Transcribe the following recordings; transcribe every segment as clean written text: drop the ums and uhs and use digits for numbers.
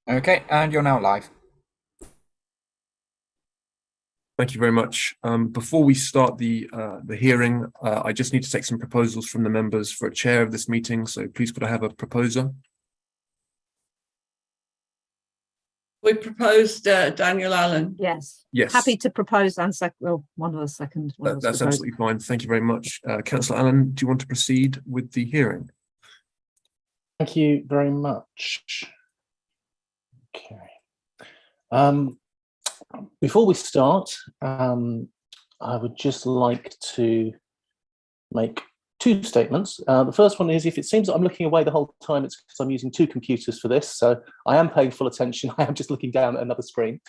Okay, and you're now live. Thank you very much. Before we start the hearing, I just need to take some proposals from the members for a chair of this meeting. So please could I have a proposer? We proposed Daniel Allen. Yes. Yes. Happy to propose and one of us second. That's absolutely fine. Thank you very much. Councillor Allen, do you want to proceed with the hearing? Thank you very much. Okay. Before we start, I would just like to make two statements. The first one is, if it seems that I'm looking away the whole time, it's because I'm using two computers for this, so I am paying full attention. I am just looking down at another screen.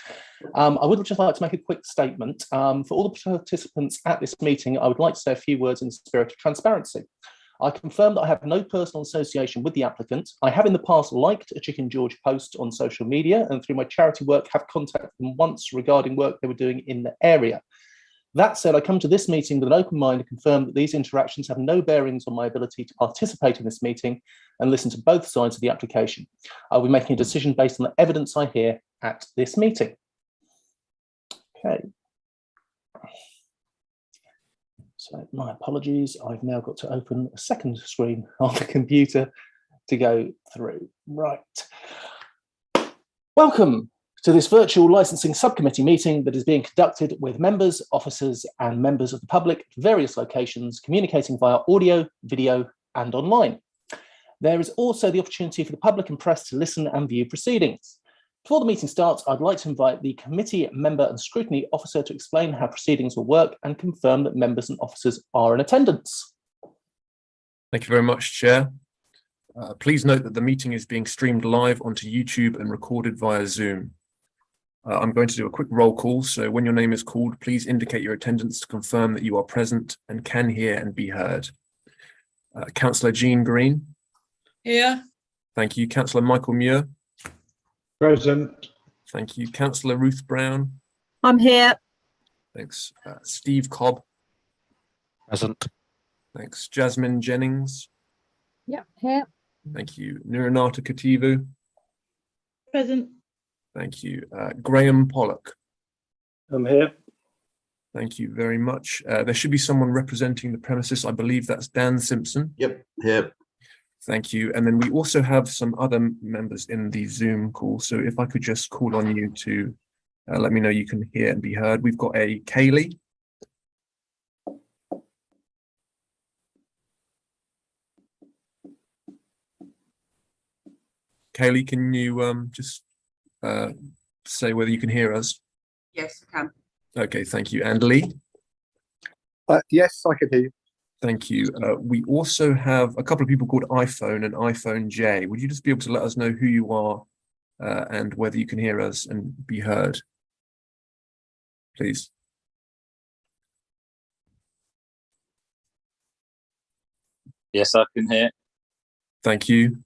I would just like to make a quick statement. For all the participants at this meeting, I would like to say a few words in the spirit of transparency. I confirm that I have no personal association with the applicant. I have in the past liked a Chicken George post on social media, and through my charity work have contacted them once regarding work they were doing in the area. That said, I come to this meeting with an open mind to confirm that these interactions have no bearings on my ability to participate in this meeting and listen to both sides of the application. I'll be making a decision based on the evidence I hear at this meeting. Okay. So my apologies, I've now got to open a second screen on the computer to go through. Right. Welcome to this virtual licensing subcommittee meeting that is being conducted with members, officers, and members of the public at various locations, communicating via audio, video, and online. There is also the opportunity for the public and press to listen and view proceedings. Before the meeting starts, I'd like to invite the committee member and scrutiny officer to explain how proceedings will work and confirm that members and officers are in attendance. Thank you very much, Chair. Please note that the meeting is being streamed live onto YouTube and recorded via Zoom. I'm going to do a quick roll call, so when your name is called, please indicate your attendance to confirm that you are present and can hear and be heard. Councillor Jean Green. Here. Thank you. Councillor Michael Muir. Present. Thank you. Councillor Ruth Brown. I'm here. Thanks. Steve Cobb. Present. Thanks. Jasmine Jennings. Yeah, here. Thank you. Nuranata Kativu. Present. Thank you. Graham Pollock. I'm here. Thank you very much. There should be someone representing the premises. I believe that's Dan Simpson. Yep, here. Thank you. And then we also have some other members in the Zoom call. So if I could just call on you to let me know you can hear and be heard. We've got a Kaylee. Kaylee, can you just say whether you can hear us? Yes, I can. Okay, thank you. And Lee? Yes, I can hear you. Thank you. We also have a couple of people called iPhone and iPhone J. Would you just be able to let us know who you are and whether you can hear us and be heard, please? Yes, I can hear. Thank you.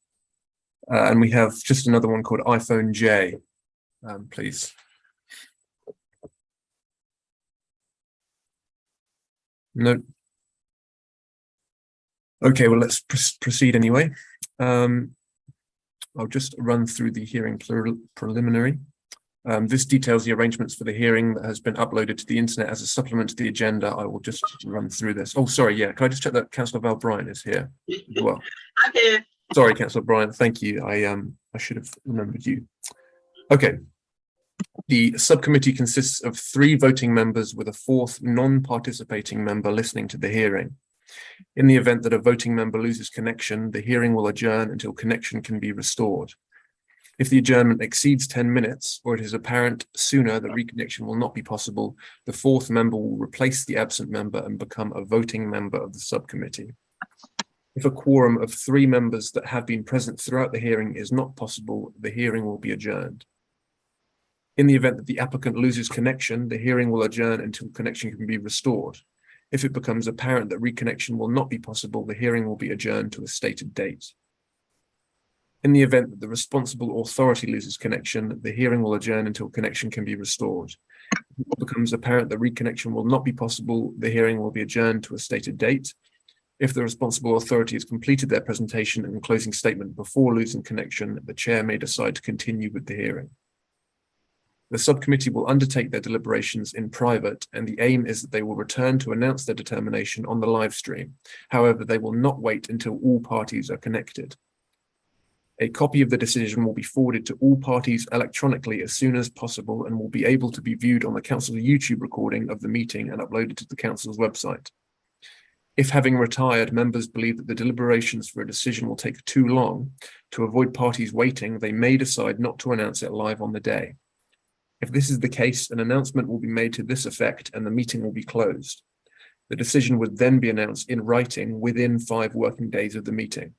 And we have just another one called iPhone J, please. No. Okay, well, let's proceed anyway. I'll just run through the hearing preliminary. This details the arrangements for the hearing that has been uploaded to the internet as a supplement to the agenda. I will just run through this. Oh, sorry, yeah. Can I just check that Councillor Val Bryan is here as well? I'm here. Sorry, Councillor Bryan. Thank you. I should have remembered you. Okay. The subcommittee consists of 3 voting members with a 4th non-participating member listening to the hearing. In the event that a voting member loses connection, the hearing will adjourn until connection can be restored. If the adjournment exceeds 10 minutes, or it is apparent sooner that reconnection will not be possible, the 4th member will replace the absent member and become a voting member of the subcommittee. If a quorum of 3 members that have been present throughout the hearing is not possible, the hearing will be adjourned. In the event that the applicant loses connection, the hearing will adjourn until connection can be restored. If it becomes apparent that reconnection will not be possible, the hearing will be adjourned to a stated date. In the event that the responsible authority loses connection, the hearing will adjourn until connection can be restored. If it becomes apparent that reconnection will not be possible, the hearing will be adjourned to a stated date. If the responsible authority has completed their presentation and closing statement before losing connection, the chair may decide to continue with the hearing. The subcommittee will undertake their deliberations in private, and the aim is that they will return to announce their determination on the live stream. However, they will not wait until all parties are connected. A copy of the decision will be forwarded to all parties electronically as soon as possible and will be able to be viewed on the Council's YouTube recording of the meeting and uploaded to the Council's website. If, having retired, members believe that the deliberations for a decision will take too long, to avoid parties waiting, they may decide not to announce it live on the day. If this is the case, an announcement will be made to this effect and the meeting will be closed. The decision would then be announced in writing within 5 working days of the meeting.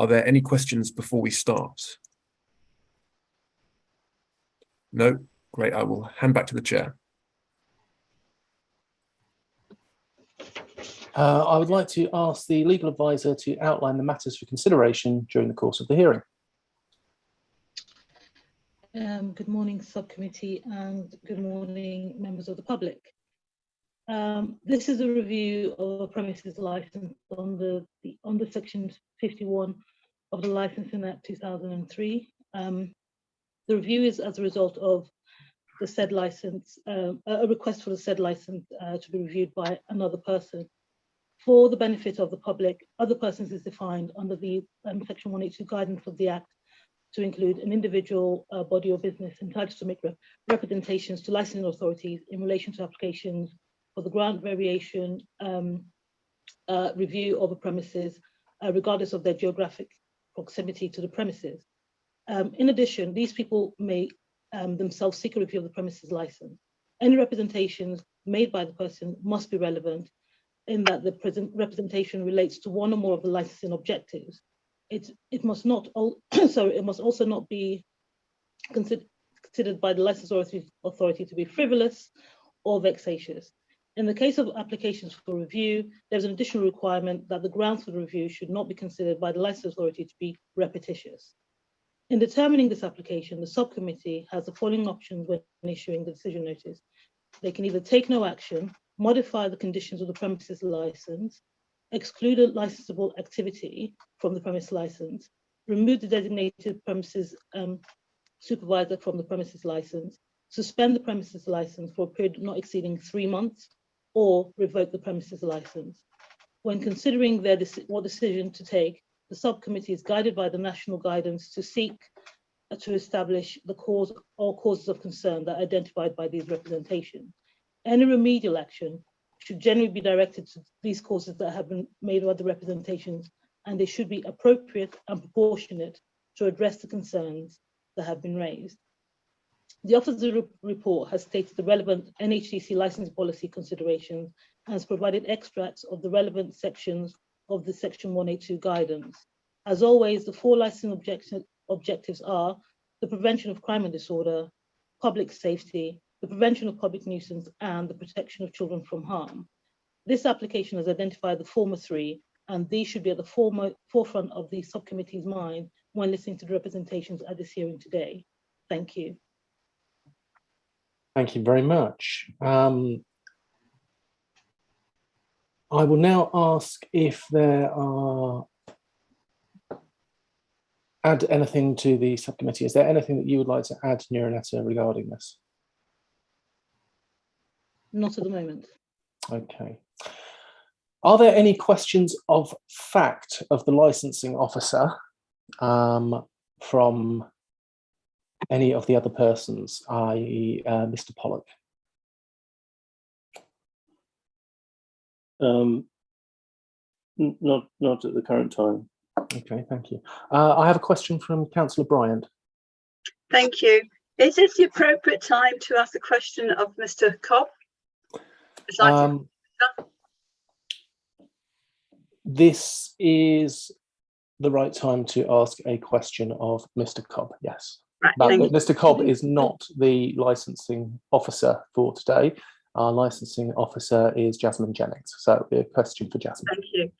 Are there any questions before we start? No? Great, I will hand back to the chair. I would like to ask the legal advisor to outline the matters for consideration during the course of the hearing. Good morning, subcommittee, and good morning, members of the public. This is a review of a premises license under Section 51 of the Licensing Act 2003. The review is as a result of the said license, a request for the said license to be reviewed by another person. For the benefit of the public, other persons is defined under the Section 182 guidance of the Act to include an individual, body or business entitled to make representations to licensing authorities in relation to applications for the grant, variation, review of a premises, regardless of their geographic proximity to the premises. In addition, these people may themselves seek a review of the premises license. Any representations made by the person must be relevant in that the present representation relates to one or more of the licensing objectives. It must also not be considered by the licensing authority to be frivolous or vexatious. In the case of applications for review, there's an additional requirement that the grounds for the review should not be considered by the licensing authority to be repetitious. In determining this application, the subcommittee has the following options when issuing the decision notice. They can either take no action, modify the conditions of the premises license, exclude a licensable activity from the premise license, remove the designated premises supervisor from the premises license, suspend the premises license for a period not exceeding 3 months, or revoke the premises license. When considering what decision to take, the subcommittee is guided by the national guidance to seek to establish the cause or causes of concern that are identified by these representations. Any remedial action should generally be directed to these causes that have been made by the representations, and they should be appropriate and proportionate to address the concerns that have been raised. The officer's report has stated the relevant NHTC licensing policy considerations and has provided extracts of the relevant sections of the Section 182 guidance. As always, the 4 licensing objectives are the prevention of crime and disorder, public safety, the prevention of public nuisance, and the protection of children from harm. This application has identified the former 3, and these should be at the forefront of the subcommittee's mind when listening to the representations at this hearing today. Thank you. Thank you very much. I will now ask if there are add anything to the subcommittee. Is there anything that you would like to add, Nuranetta, regarding this? Not at the moment. Okay. Are there any questions of fact of the licensing officer from any of the other persons, i.e. Mr. Pollock? Not at the current time. Okay, thank you. I have a question from Councillor Bryant. Thank you. Is this the appropriate time to ask the question of Mr. Cobb? This is the right time to ask a question of Mr. Cobb, yes. Right, But thank you. Mr. Cobb is not the licensing officer for today. Our licensing officer is Jasmine Jennings. So it'll be a question for Jasmine. Thank you.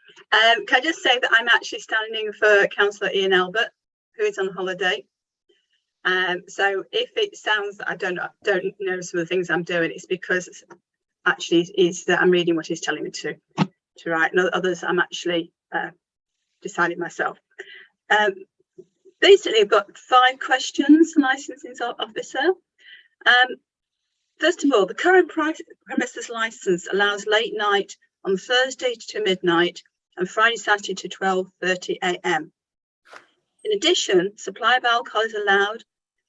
Can I just say that I'm actually standing for Councillor Ian Albert, who is on holiday. So if it sounds, I don't know some of the things I'm doing, it's because actually is that I'm reading what he's telling me to. to write, and others I'm actually deciding myself. Basically, I've got 5 questions, licensing officer. First of all, the current premises license allows late night on Thursday to midnight and Friday, Saturday to 12:30 a.m. In addition, supply of alcohol is allowed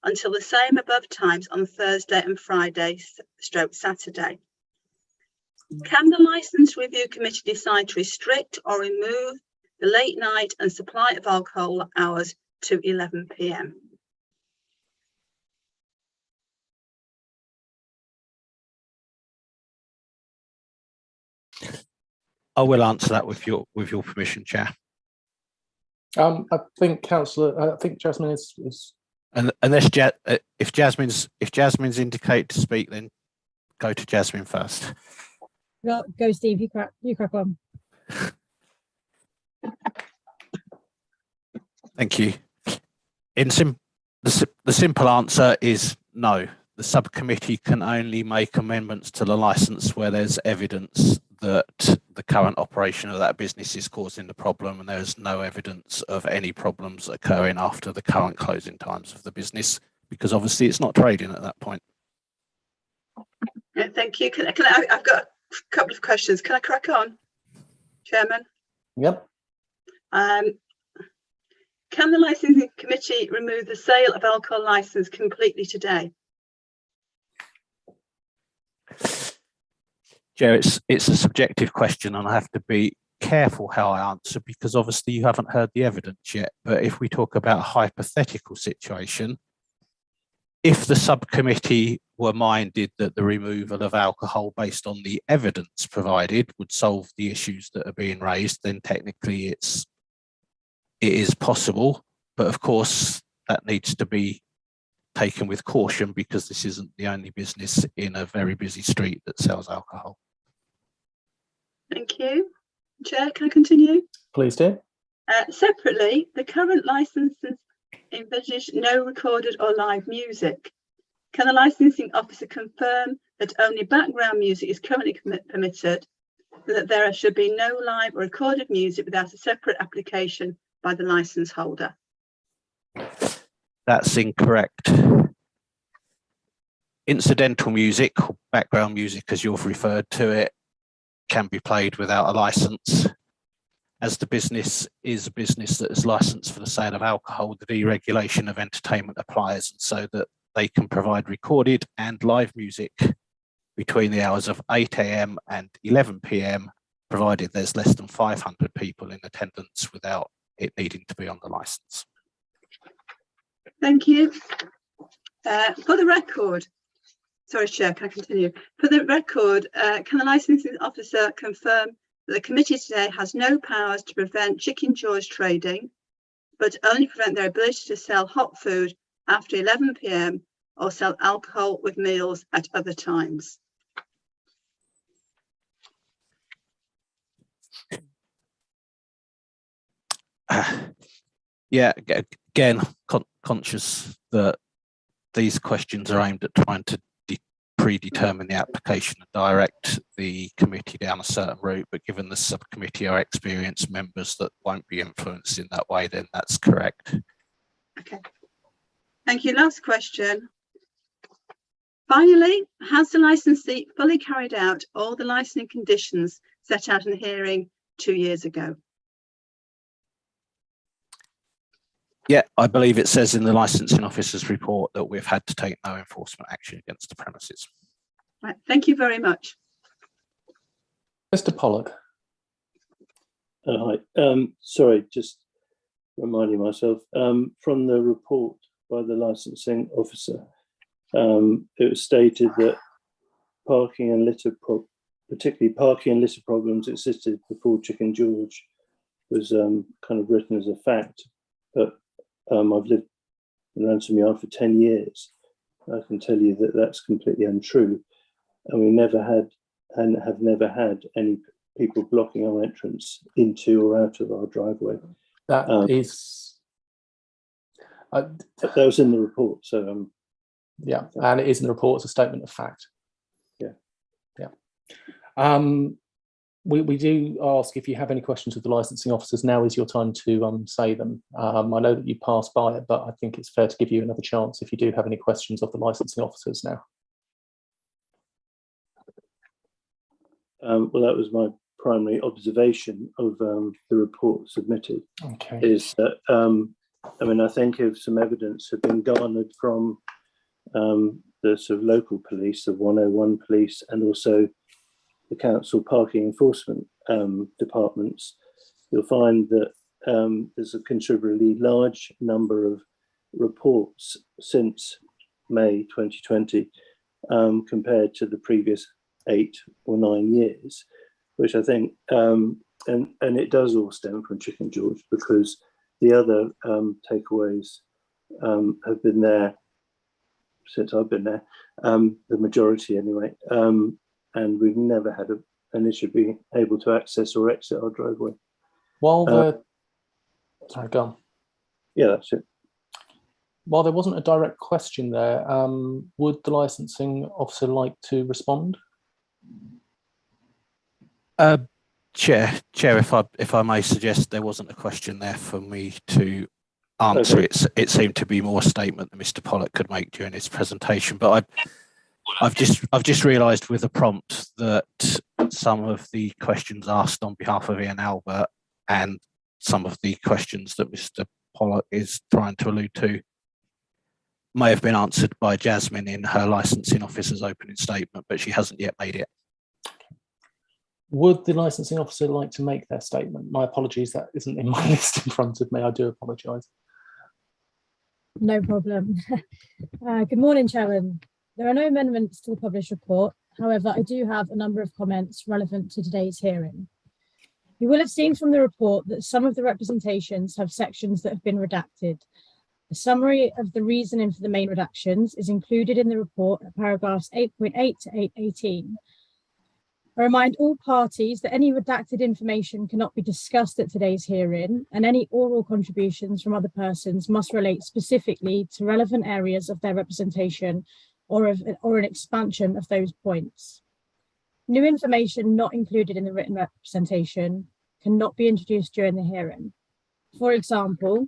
until the same above times on Thursday and Friday / Saturday. Can the Licence Review Committee decide to restrict or remove the late night and supply of alcohol hours to 11 p.m? I will answer that with your permission, Chair. I think Jasmine is. And unless if Jasmine's indicated to speak, then go to Jasmine first. Go, Steve. You crack on. Thank you. The simple answer is no. The subcommittee can only make amendments to the licence where there's evidence that the current operation of that business is causing the problem, and there's no evidence of any problems occurring after the current closing times of the business, because obviously it's not trading at that point. Yeah, thank you. I've got a couple of questions. Can I crack on, Chairman? Yep. Can the licensing committee remove the sale of alcohol licence completely today? Joe, it's a subjective question, and I have to be careful how I answer, because obviously you haven't heard the evidence yet. But if we talk about a hypothetical situation, if the subcommittee were minded that the removal of alcohol based on the evidence provided would solve the issues that are being raised, then technically it is possible. But of course, that needs to be taken with caution, because this isn't the only business in a very busy street that sells alcohol. Thank you. Chair, can I continue? Please do. Separately, the current licenses envisage no recorded or live music. Can the licensing officer confirm that only background music is currently permitted, and that there should be no live or recorded music without a separate application by the license holder? That's incorrect. Incidental music, or background music as you've referred to it, can be played without a license. As the business is a business that is licensed for the sale of alcohol, the deregulation of entertainment applies, and so that they can provide recorded and live music between the hours of 8 a.m. and 11 p.m, provided there's less than 500 people in attendance without it needing to be on the license. Thank you. For the record, sorry, Chair, can I continue? For the record, can the licensing officer confirm that the committee today has no powers to prevent Chicken George trading, but only prevent their ability to sell hot food after 11 p.m. or sell alcohol with meals at other times? Yeah, again, conscious that these questions are aimed at trying to predetermine the application and direct the committee down a certain route, but given the subcommittee are experienced members that won't be influenced in that way, then that's correct. Okay, thank you. Last question. Finally, has the licensee fully carried out all the licensing conditions set out in the hearing 2 years ago? Yeah, I believe it says in the licensing officer's report that we've had to take no enforcement action against the premises. Right, thank you very much. Mr. Pollock. Hi. Sorry, just reminding myself, from the report by the licensing officer, it was stated that parking and litter, particularly parking and litter problems, existed before Chicken George was kind of written as a fact. But I've lived in Ransom Yard for 10 years. I can tell you that that's completely untrue. And we never had and have never had any people blocking our entrance into or out of our driveway. That was in the report. So yeah, and it is in the report. It's a statement of fact. Yeah. Yeah. we do ask if you have any questions of the licensing officers, now is your time to say them. I know that you passed by it, but I think it's fair to give you another chance if you do have any questions of the licensing officers now. Well, that was my primary observation of the report submitted. Okay. Is that, I mean, I think if some evidence had been garnered from the sort of local police, the 101 police, and also the council parking enforcement departments, you'll find that there's a considerably large number of reports since May 2020 compared to the previous 8 or 9 years, which I think, and it does all stem from Chicken George, because the other takeaways have been there since I've been there, the majority anyway, and we've never had an issue being able to access or exit our driveway. While the sorry, go on. Yeah, that's it. While there wasn't a direct question there, would the licensing officer like to respond? Chair, if I may suggest, there wasn't a question there for me to answer. Okay. It seemed to be more a statement that Mr. Pollock could make during his presentation, but I've just realised with the prompt that some of the questions asked on behalf of Ian Albert and some of the questions that Mr. Pollock is trying to allude to may have been answered by Jasmine in her licensing officer's opening statement, but she hasn't yet made it. Would the licensing officer like to make their statement? My apologies, that isn't in my list in front of me. I do apologise. No problem. Good morning, Chairman. There are no amendments to the published report. However, I do have a number of comments relevant to today's hearing. You will have seen from the report that some of the representations have sections that have been redacted. A summary of the reasoning for the main redactions is included in the report at paragraphs 8.8 to 8.18. I remind all parties that any redacted information cannot be discussed at today's hearing, and any oral contributions from other persons must relate specifically to relevant areas of their representation or an expansion of those points. New information not included in the written representation cannot be introduced during the hearing. For example,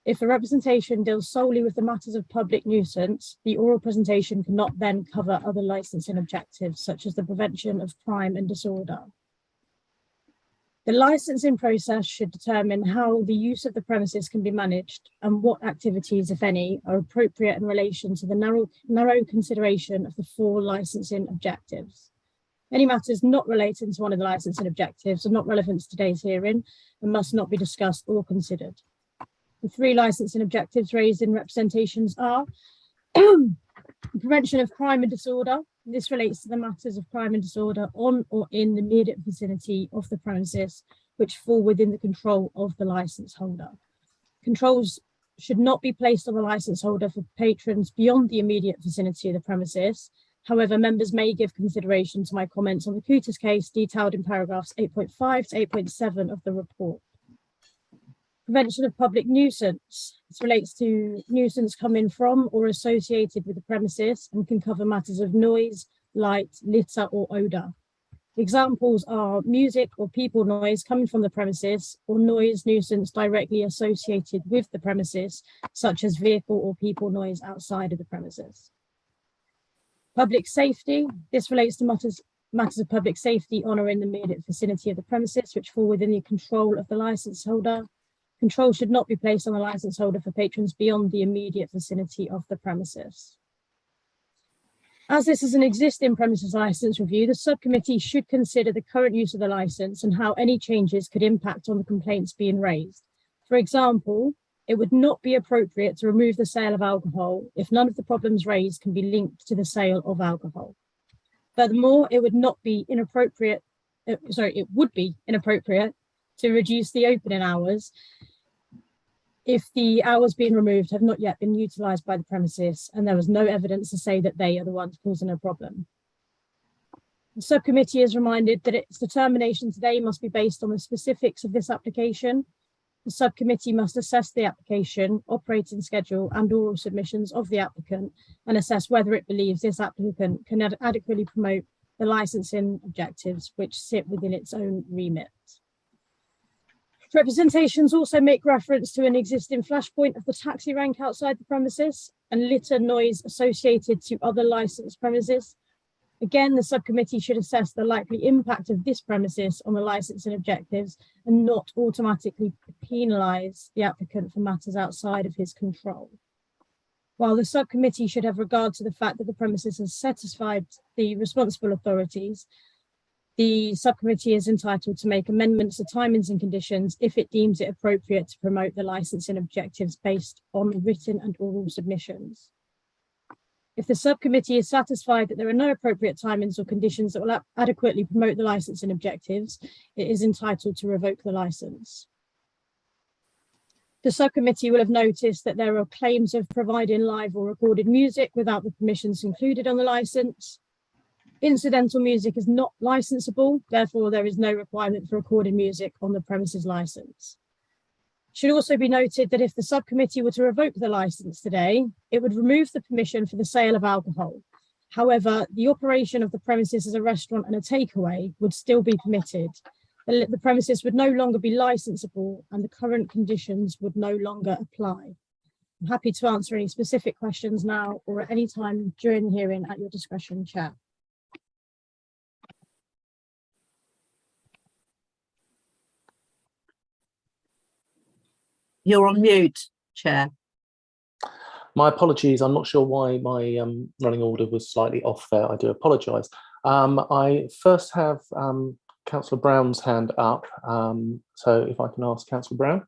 if a representation deals solely with the matters of public nuisance, the oral presentation cannot then cover other licensing objectives, such as the prevention of crime and disorder. The licensing process should determine how the use of the premises can be managed and what activities, if any, are appropriate in relation to the narrow consideration of the 4 licensing objectives. Any matters not relating to one of the licensing objectives are not relevant to today's hearing and must not be discussed or considered. The 3 licensing objectives raised in representations are prevention of crime and disorder. This relates to the matters of crime and disorder on or in the immediate vicinity of the premises, which fall within the control of the licence holder. Controls should not be placed on the licence holder for patrons beyond the immediate vicinity of the premises. However, members may give consideration to my comments on the Couters case detailed in paragraphs 8.5 to 8.7 of the report. Prevention of public nuisance. This relates to nuisance coming from or associated with the premises and can cover matters of noise, light, litter or odour. Examples are music or people noise coming from the premises or noise nuisance directly associated with the premises, such as vehicle or people noise outside of the premises. Public safety. This relates to matters of public safety on or in the immediate vicinity of the premises, which fall within the control of the licence holder. Control should not be placed on the licence holder for patrons beyond the immediate vicinity of the premises. As this is an existing premises licence review, the subcommittee should consider the current use of the licence and how any changes could impact on the complaints being raised. For example, it would not be appropriate to remove the sale of alcohol if none of the problems raised can be linked to the sale of alcohol. Furthermore, it would be inappropriate to reduce the opening hours if the hours being removed have not yet been utilised by the premises and there was no evidence to say that they are the ones causing a problem. The subcommittee is reminded that its determination today must be based on the specifics of this application. The subcommittee must assess the application, operating schedule and oral submissions of the applicant and assess whether it believes this applicant can adequately promote the licensing objectives, which sit within its own remit. Representations also make reference to an existing flashpoint of the taxi rank outside the premises and litter noise associated to other licensed premises. Again, the subcommittee should assess the likely impact of this premises on the licensing objectives and not automatically penalise the applicant for matters outside of his control. While the subcommittee should have regard to the fact that the premises has satisfied the responsible authorities, the subcommittee is entitled to make amendments to timings and conditions if it deems it appropriate to promote the licensing objectives based on written and oral submissions. If the subcommittee is satisfied that there are no appropriate timings or conditions that will adequately promote the licensing objectives, it is entitled to revoke the license. The subcommittee will have noticed that there are claims of providing live or recorded music without the permissions included on the license. Incidental music is not licensable, therefore there is no requirement for recorded music on the premises license. It should also be noted that if the subcommittee were to revoke the license today, it would remove the permission for the sale of alcohol. However, the operation of the premises as a restaurant and a takeaway would still be permitted. The premises would no longer be licensable and the current conditions would no longer apply. I'm happy to answer any specific questions now or at any time during the hearing at your discretion, Chair. You're on mute, Chair. My apologies. I'm not sure why my running order was slightly off there. I do apologise. I first have Councillor Brown's hand up. So if I can ask Councillor Brown.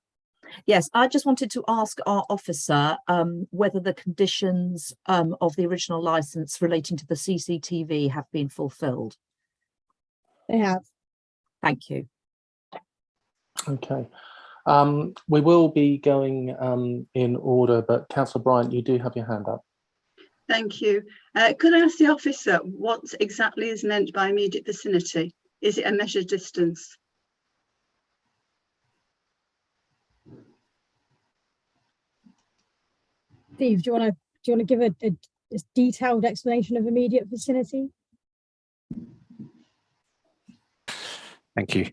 Yes, I just wanted to ask our officer whether the conditions of the original licence relating to the CCTV have been fulfilled. They have. Thank you. Okay. We will be going in order, but Councillor Bryant, you do have your hand up. Thank you. Could I ask the officer what exactly is meant by immediate vicinity? Is it a measured distance? Steve, do you want to give a detailed explanation of immediate vicinity? Thank you.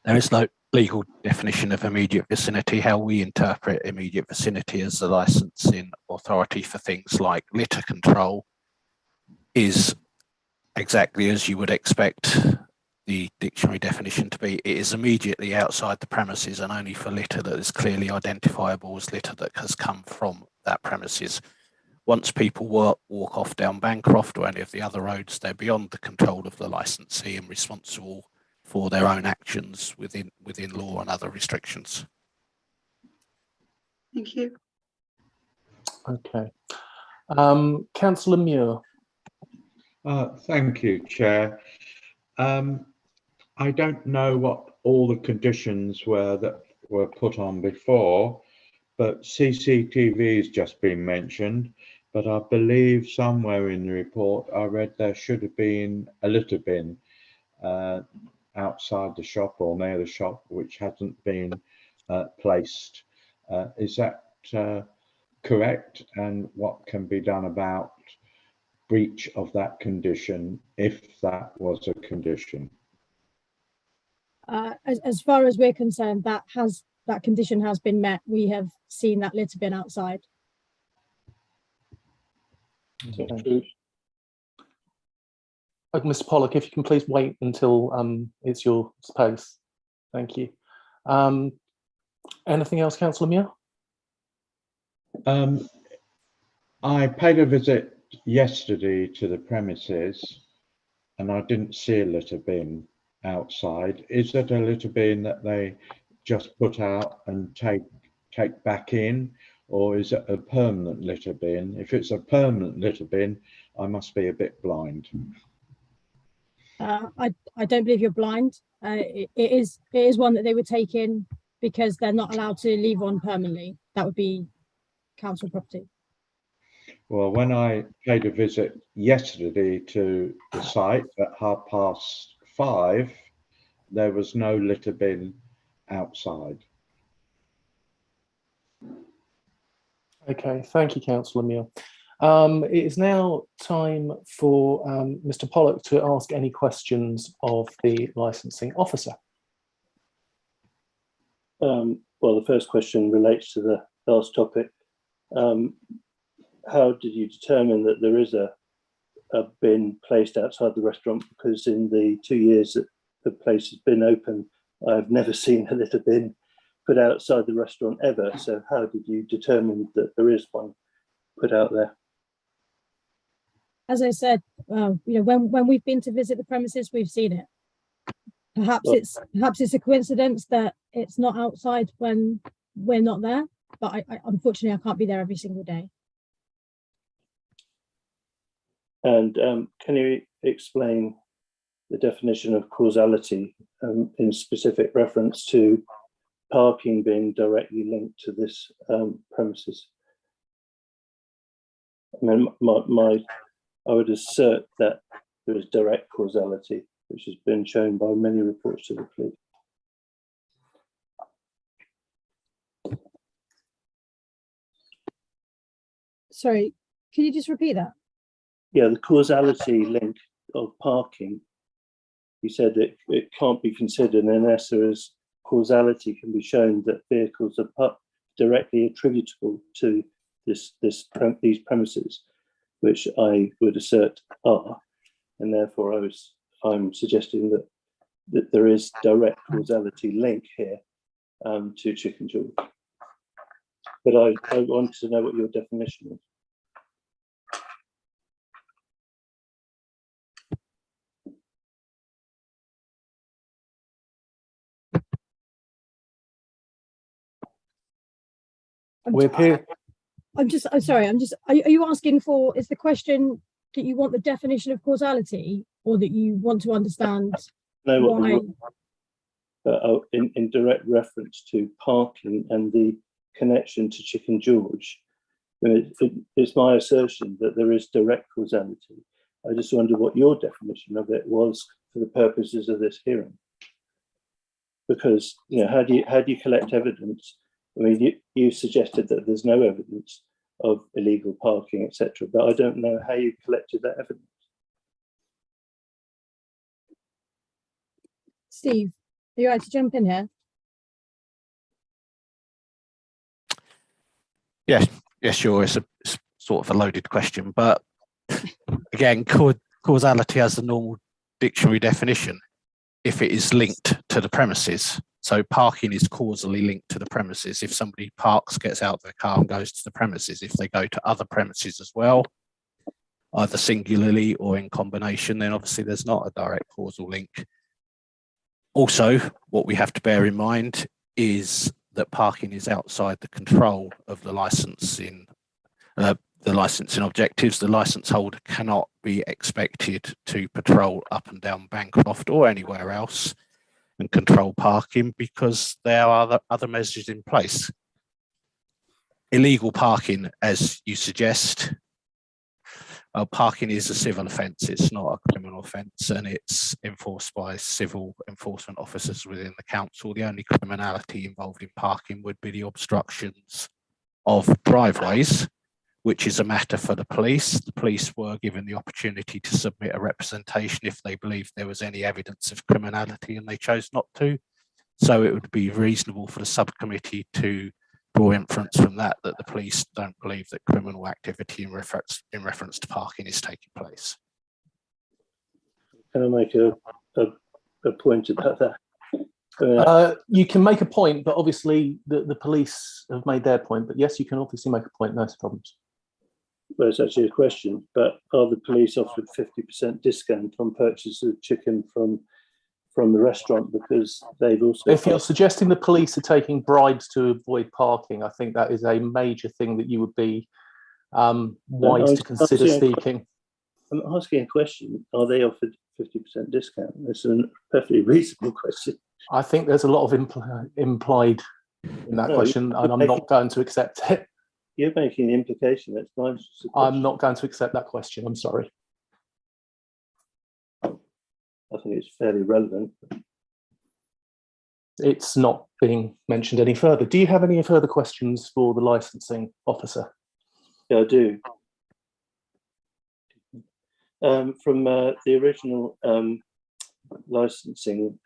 There is no legal definition of immediate vicinity. How we interpret immediate vicinity as the licensing authority for things like litter control is exactly as you would expect the dictionary definition to be. It is immediately outside the premises and only for litter that is clearly identifiable as litter that has come from that premises. Once people walk off down Bancroft or any of the other roads, they're beyond the control of the licensee and responsible for their own actions within law and other restrictions. Thank you. Okay. Councillor Muir. Thank you, Chair. I don't know what all the conditions were that were put on before, but CCTV has just been mentioned, but I believe somewhere in the report I read there should have been a litter bin outside the shop or near the shop, which hasn't been placed. Is that correct? And what can be done about breach of that condition if that was a condition? As far as we're concerned, that condition has been met. We have seen that litter bin outside. Okay. Mr. Pollock, if you can please wait until it's your space. Thank you. Anything else, Councillor Muir? I paid a visit yesterday to the premises and I didn't see a litter bin outside. Is it a litter bin that they just put out and take back in, or is it a permanent litter bin? If it's a permanent litter bin, I must be a bit blind. I don't believe you're blind. It is one that they would take in because they're not allowed to leave one permanently. That would be council property. Well, when I paid a visit yesterday to the site at 5:30, there was no litter bin outside. Okay, thank you, Councillor Muir. It is now time for Mr. Pollock to ask any questions of the licensing officer. Well, the first question relates to the last topic. How did you determine that there is a bin placed outside the restaurant? Because in the 2 years that the place has been open, I've never seen a litter bin put outside the restaurant ever. So how did you determine that there is one put out there? As I said, when we've been to visit the premises, we've seen it. Perhaps it's a coincidence that it's not outside when we're not there, but I unfortunately I can't be there every single day. And can you explain the definition of causality in specific reference to parking being directly linked to this premises? I mean, I would assert that there is direct causality, which has been shown by many reports to the police. Sorry, can you just repeat that? Yeah, the causality link of parking, you said that it can't be considered unless there is causality can be shown that vehicles are directly attributable to these premises, which I would assert are, and therefore I'm suggesting that there is direct causality link here to Chicken George. But I wanted to know what your definition is. I'm sorry, are you asking for, is the question that you want the definition of causality, or that you want to understand why? In direct reference to parking and the connection to Chicken George, it's my assertion that there is direct causality. I just wonder what your definition of it was for the purposes of this hearing. Because, how do you collect evidence? I mean, you suggested that there's no evidence of illegal parking, etc., but I don't know how you collected that evidence. Steve, are you right to jump in here? Yes, sure. It's sort of a loaded question, but again, causality has the normal dictionary definition if it is linked to the premises. So parking is causally linked to the premises. If somebody parks, gets out of their car and goes to the premises, if they go to other premises as well, either singularly or in combination, then obviously there's not a direct causal link. Also, what we have to bear in mind is that parking is outside the control of the licensing objectives. The license holder cannot be expected to patrol up and down Bancroft or anywhere else and control parking, because there are other measures in place. Illegal parking, as you suggest, parking is a civil offence, it's not a criminal offence, and it's enforced by civil enforcement officers within the council. The only criminality involved in parking would be the obstructions of driveways, which is a matter for the police. The police were given the opportunity to submit a representation if they believed there was any evidence of criminality, and they chose not to. So it would be reasonable for the subcommittee to draw inference from that the police don't believe that criminal activity in reference to parking is taking place. Can I make a point about that? You can make a point, but obviously the police have made their point. But yes, you can obviously make a point, no problems. Well, it's actually a question, but are the police offered 50% discount on purchase of chicken from the restaurant because they've also... If you're suggesting the police are taking bribes to avoid parking, I think that is a major thing that you would be wise to consider speaking. I'm asking a question. Are they offered 50% discount? It's a perfectly reasonable question. I think there's a lot of implied in that question, and I'm not going to accept it. You're making the implication. That's my question. I'm not going to accept that question. I'm sorry. I think it's fairly relevant. It's not being mentioned any further. Do you have any further questions for the licensing officer? Yeah, I do. From the original licensing,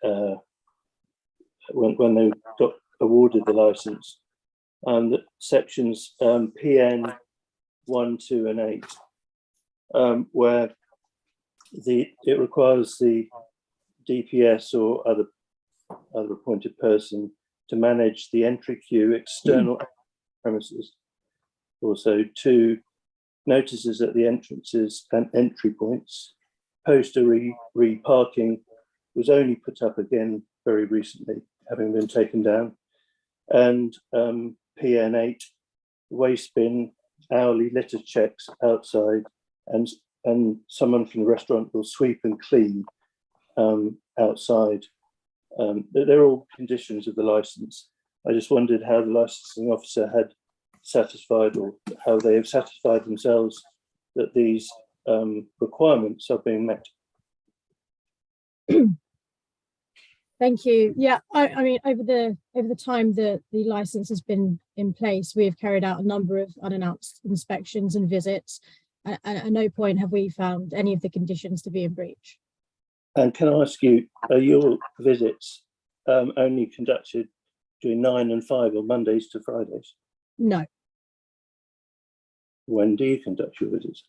when they got awarded the license, that sections PN 1, 2, and 8, where it requires the DPS or other appointed person to manage the entry queue, external premises. Also, 2 notices at the entrances and entry points. Poster re-parking was only put up again very recently, having been taken down. And PN8, waste bin, hourly litter checks outside, and someone from the restaurant will sweep and clean outside. They're all conditions of the license. I just wondered how the licensing officer had satisfied, or how they have satisfied themselves that these requirements are being met. Thank you. Yeah, I mean, over the time that the license has been in place, we have carried out a number of unannounced inspections and visits, and at no point have we found any of the conditions to be in breach. And can I ask you, are your visits only conducted between 9 and 5 on Mondays to Fridays? No. When do you conduct your visits?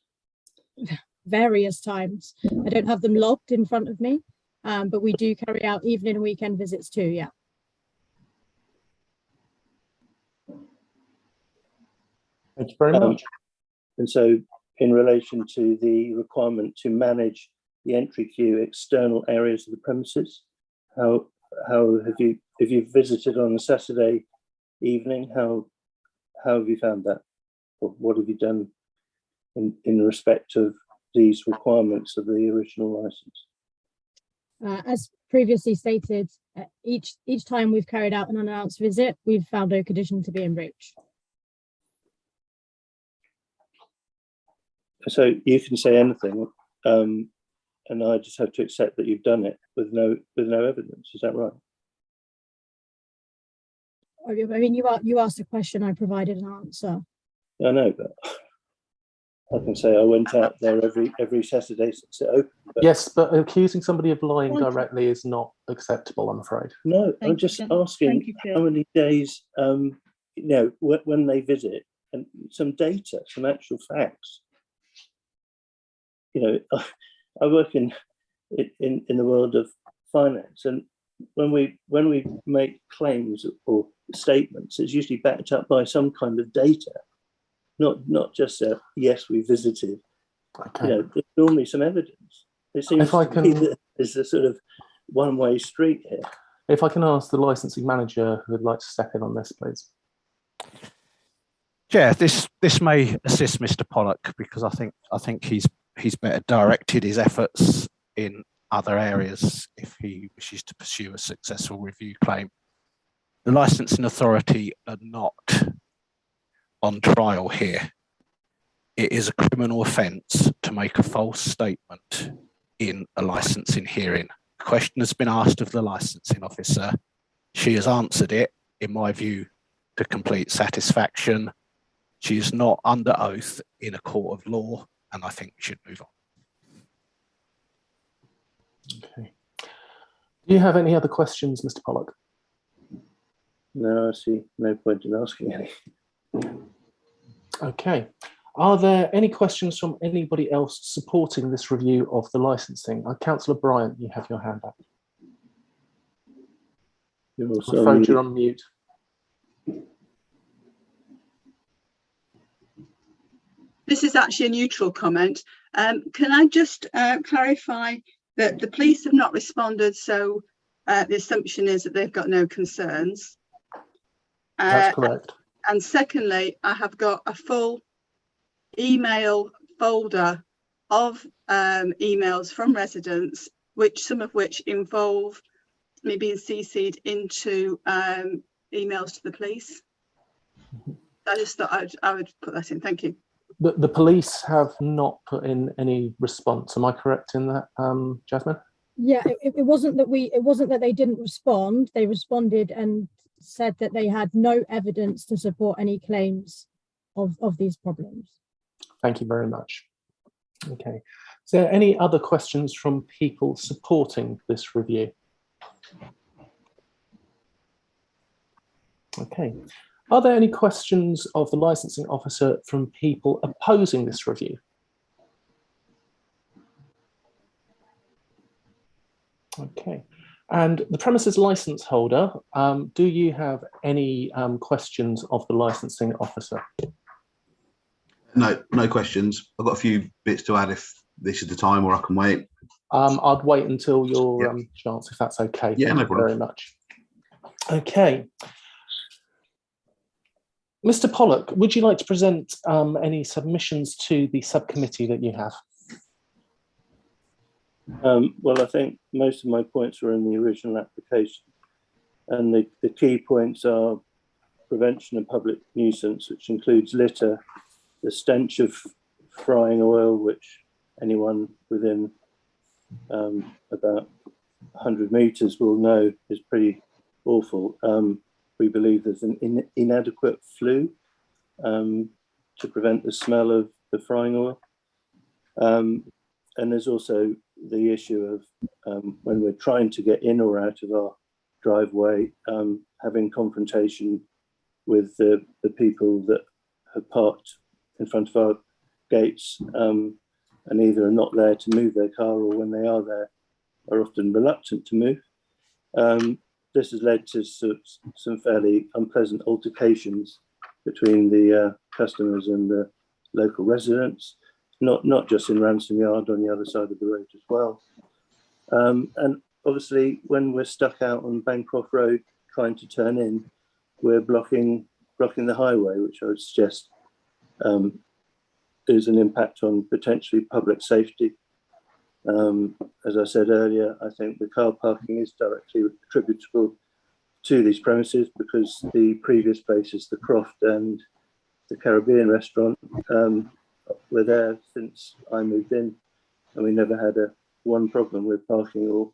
Various times. I don't have them logged in front of me, but we do carry out evening and weekend visits too, yeah. Thank you very much. And so in relation to the requirement to manage the entry queue external areas of the premises, how have you, if you've visited on a Saturday evening, how have you found that? What have you done in respect of these requirements of the original license? As previously stated, each time we've carried out an unannounced visit, we've found no condition to be in breach. So you can say anything, and I just have to accept that you've done it with no evidence. Is that right? I mean, you asked a question, I provided an answer. I know, but I can say I went out there every Saturday since it opened. But yes, but accusing somebody of lying directly is not acceptable, I'm afraid. no, I'm just asking how many days, when they visit, and some data, some actual facts. I work in the world of finance, and when we make claims or statements, it's usually backed up by some kind of data, not just a yes, we visited. Okay. There's normally some evidence. It seems to me that there's a sort of one-way street here. If I can ask the licensing manager who would like to step in on this, please. Yeah, this may assist Mr. Pollock, because I think he's better directed his efforts in other areas if he wishes to pursue a successful review claim. The licensing authority are not on trial here. It is a criminal offence to make a false statement in a licensing hearing. The question has been asked of the licensing officer. She has answered it, in my view, to complete satisfaction. She is not under oath in a court of law, and I think we should move on. Okay. Do you have any other questions, Mr. Pollock? No, I see no point in asking any. Okay. Are there any questions from anybody else supporting this review of the licensing? Councillor Bryant, you have your hand up. You're I'm afraid you're on mute. This is actually a neutral comment. Can I just clarify that the police have not responded, so the assumption is that they've got no concerns. That's correct. And secondly, I have got a full email folder of emails from residents, some of which involve me being CC'd into emails to the police. I just thought I would put that in. Thank you. The police have not put in any response. Am I correct in that, Jasmine? Yeah, it wasn't that they didn't respond. They responded and said that they had no evidence to support any claims of these problems. Thank you very much. Okay, Is there any other questions from people supporting this review? Okay. Are there any questions of the licensing officer from people opposing this review? Okay. And the premises license holder, do you have any questions of the licensing officer? No, no questions. I've got a few bits to add if this is the time, or I can wait. I'd wait until your chance, if that's okay. Yeah, Thank no you problem. very much. Okay. Mr. Pollock, would you like to present any submissions to the subcommittee that you have? Well, I think most of my points were in the original application, and the key points are prevention of public nuisance, which includes litter, the stench of frying oil, which anyone within about 100 metres will know is pretty awful. We believe there's an inadequate flue to prevent the smell of the frying oil. And there's also the issue of when we're trying to get in or out of our driveway, having confrontation with the people that have parked in front of our gates and either are not there to move their car, or when they are there are often reluctant to move. This has led to some fairly unpleasant altercations between the customers and the local residents, not just in Ransom Yard, on the other side of the road as well. And obviously, when we're stuck out on Bancroft Road trying to turn in, we're blocking the highway, which I would suggest is an impact on potentially public safety. As I said earlier, I think the car parking is directly attributable to these premises, because the previous places, the Croft and the Caribbean restaurant, were there since I moved in, and we never had one problem with parking or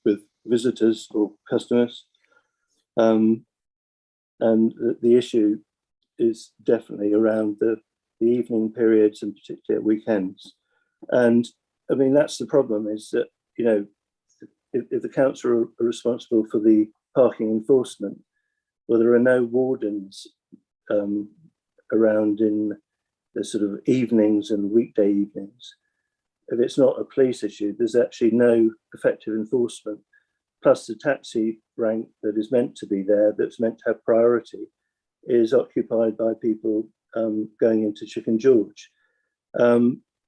with visitors or customers. And the issue is definitely around the evening periods, and particularly at weekends. And I mean, that's the problem, is that, you know, if the council are responsible for the parking enforcement, well, there are no wardens around in the sort of evenings and weekday evenings. If it's not a police issue, there's actually no effective enforcement. Plus, the taxi rank that is meant to be there, that's meant to have priority, is occupied by people going into Chicken George.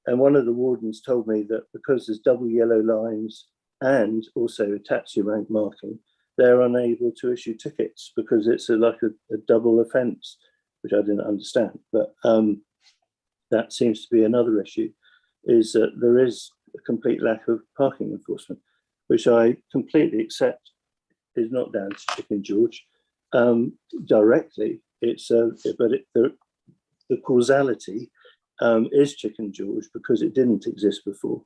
And one of the wardens told me that because there's double yellow lines and also a taxi rank marking, they're unable to issue tickets because it's like a double offence, which I didn't understand. But that seems to be another issue, is that there is a complete lack of parking enforcement, which I completely accept is not down to Chicken George directly. The causality is Chicken George, because it didn't exist before,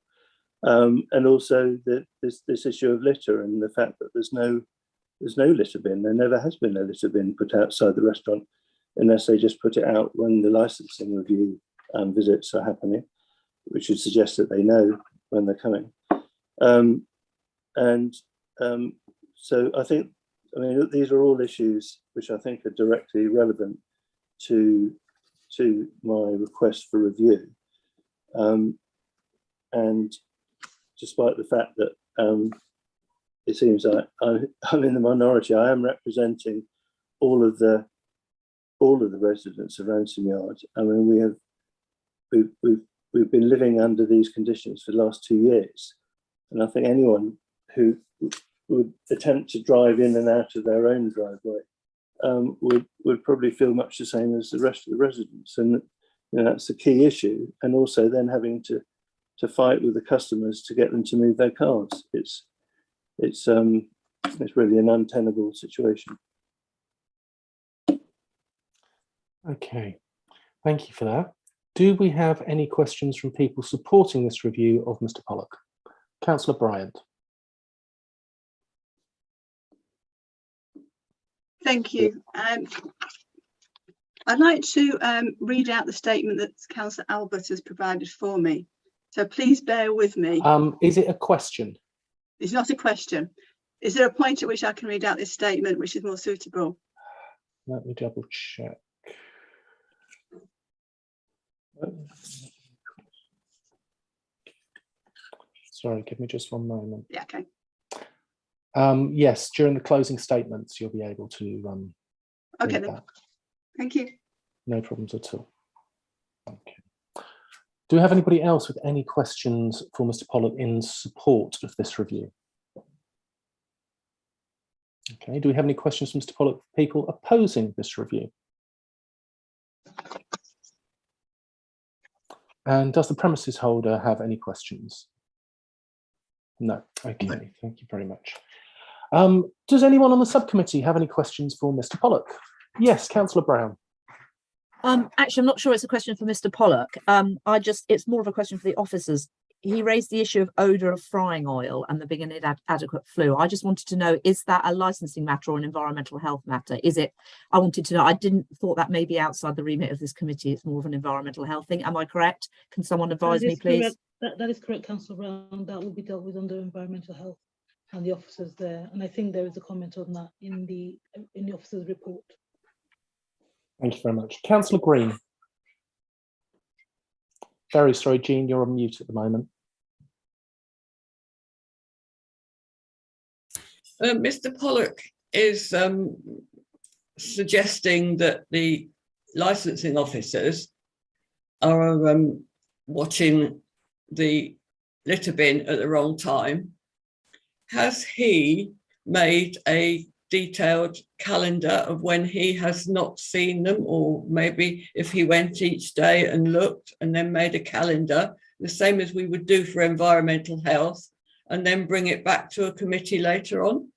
and also this issue of litter, and the fact that there's no litter bin. There never has been a litter bin put outside the restaurant, unless they just put it out when the licensing review visits are happening, which would suggest that they know when they're coming. So I think, I mean, these are all issues which I think are directly relevant to my request for review. And despite the fact that it seems like I'm in the minority, I am representing all of the residents of Ransom Yard. I mean, we've been living under these conditions for the last 2 years, and I think anyone who would attempt to drive in and out of their own driveway would probably feel much the same as the rest of the residents, and you know, that's the key issue. And also then having to fight with the customers to get them to move their cars. It's really an untenable situation. Okay, thank you for that. Do we have any questions from people supporting this review of Mr. Pollock? Councillor Bryant. Thank you. I'd like to read out the statement that Councillor Albert has provided for me. So please bear with me. Is it a question? It's not a question. Is there a point at which I can read out this statement which is more suitable? Let me double check. Sorry, give me just one moment. Yeah, okay. Yes, during the closing statements, you'll be able to Okay read then. that. Thank you. No problems at all. Okay. Do we have anybody else with any questions for Mr. Pollock in support of this review? Okay, do we have any questions from Mr. Pollock for people opposing this review? And does the premises holder have any questions? No. Okay, No. Thank you very much. Does anyone on the subcommittee have any questions for Mr. Pollock? Yes, Councillor Brown. Actually, I'm not sure it's a question for Mr. Pollock. It's more of a question for the officers. He raised the issue of odour of frying oil and there being an inadequate flue. I just wanted to know, is that a licensing matter or an environmental health matter? I wanted to know, I didn't thought that may be outside the remit of this committee. It's more of an environmental health thing. Am I correct? Can someone advise me, please? That is correct, Councillor Brown. That will be dealt with under environmental health and the officers there. And I think there is a comment on that in the officers' report. Thank you very much. Councillor Green. Very sorry, Jean, you're on mute at the moment. Mr. Pollock is suggesting that the licensing officers are watching the litter bin at the wrong time. Has he made a detailed calendar of when he has not seen them, or maybe if he went each day and looked and then made a calendar, the same as we would do for environmental health, and then bring it back to a committee later on?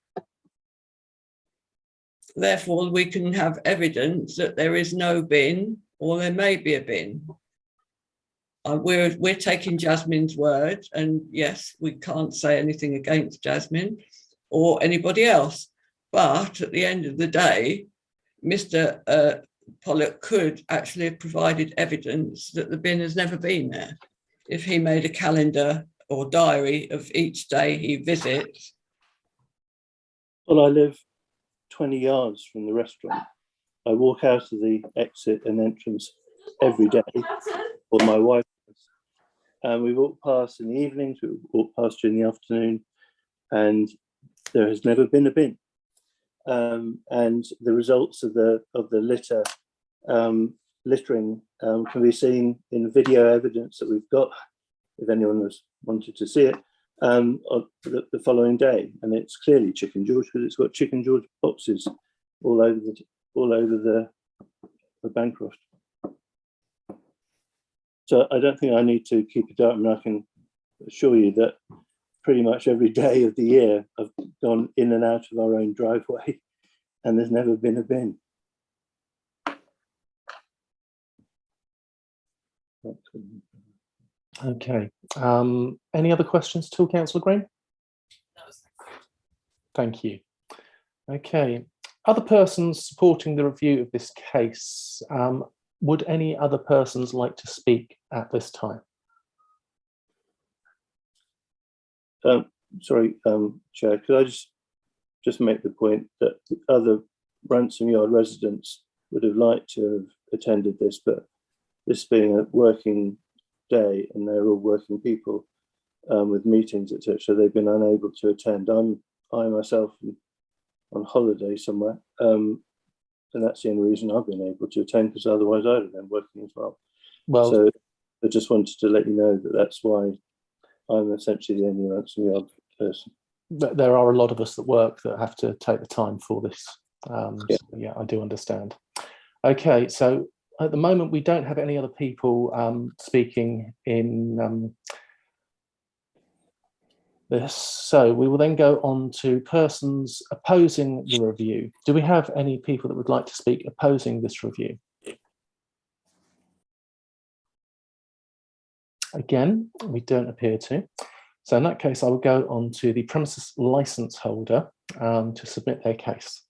Therefore, we can have evidence that there is no bin or there may be a bin. We're taking Jasmine's word, and yes, we can't say anything against Jasmine or anybody else. But at the end of the day, Mr. Pollock could actually have provided evidence that the bin has never been there if he made a calendar or diary of each day he visits. Well, I live 20 yards from the restaurant. I walk out of the exit and entrance every day, or my wife does. And we walk past in the evenings, we walk past during the afternoon, and there has never been a bin. And the results of the littering can be seen in video evidence that we've got, if anyone has wanted to see it, the following day, and it's clearly Chicken George because it's got Chicken George boxes all over the Bancroft. So I don't think I need to keep it up, and I can assure you that pretty much every day of the year I've gone in and out of our own driveway, and there's never been a bin. Okay. Any other questions to Councillor Green? Thank you. Okay. Other persons supporting the review of this case, would any other persons like to speak at this time? Sorry, Chair, could I just make the point that the other Ransom Yard residents would have liked to have attended this, but this being a working day and they're all working people with meetings, etc., they've been unable to attend. I myself am on holiday somewhere, and that's the only reason I've been able to attend, because otherwise I'd have been working as well. Well, so I just wanted to let you know that that's why I'm essentially the only Ransom Yard person. There are a lot of us that work that have to take the time for this. So yeah, I do understand. Okay, so at the moment we don't have any other people speaking in this. So we will then go on to persons opposing the review. Do we have any people that would like to speak opposing this review? Again, we don't appear to. So in that case, I will go on to the premises license holder to submit their case.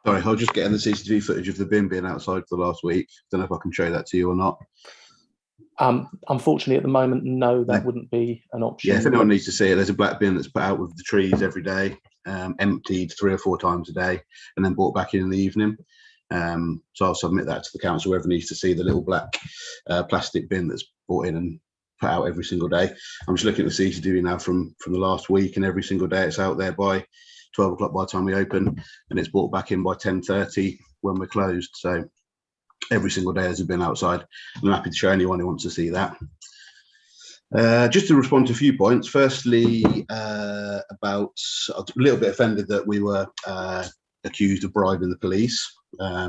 Sorry, I was just getting the CCTV footage of the bin being outside for the last week. Don't know if I can show that to you or not. Unfortunately, at the moment, no, that wouldn't be an option. Yeah, if anyone needs to see it, there's a black bin that's put out with the trees every day, emptied 3 or 4 times a day, and then brought back in the evening. So I'll submit that to the council, whoever needs to see the little black plastic bin that's brought in and put out every single day. I'm just looking at the CCTV now from the last week, and every single day it's out there by 12 o'clock by the time we open, and it's brought back in by 10:30 when we're closed. So every single day has been outside. I'm happy to show anyone who wants to see that. Just to respond to a few points. Firstly, about a little bit offended that we were accused of bribing the police. I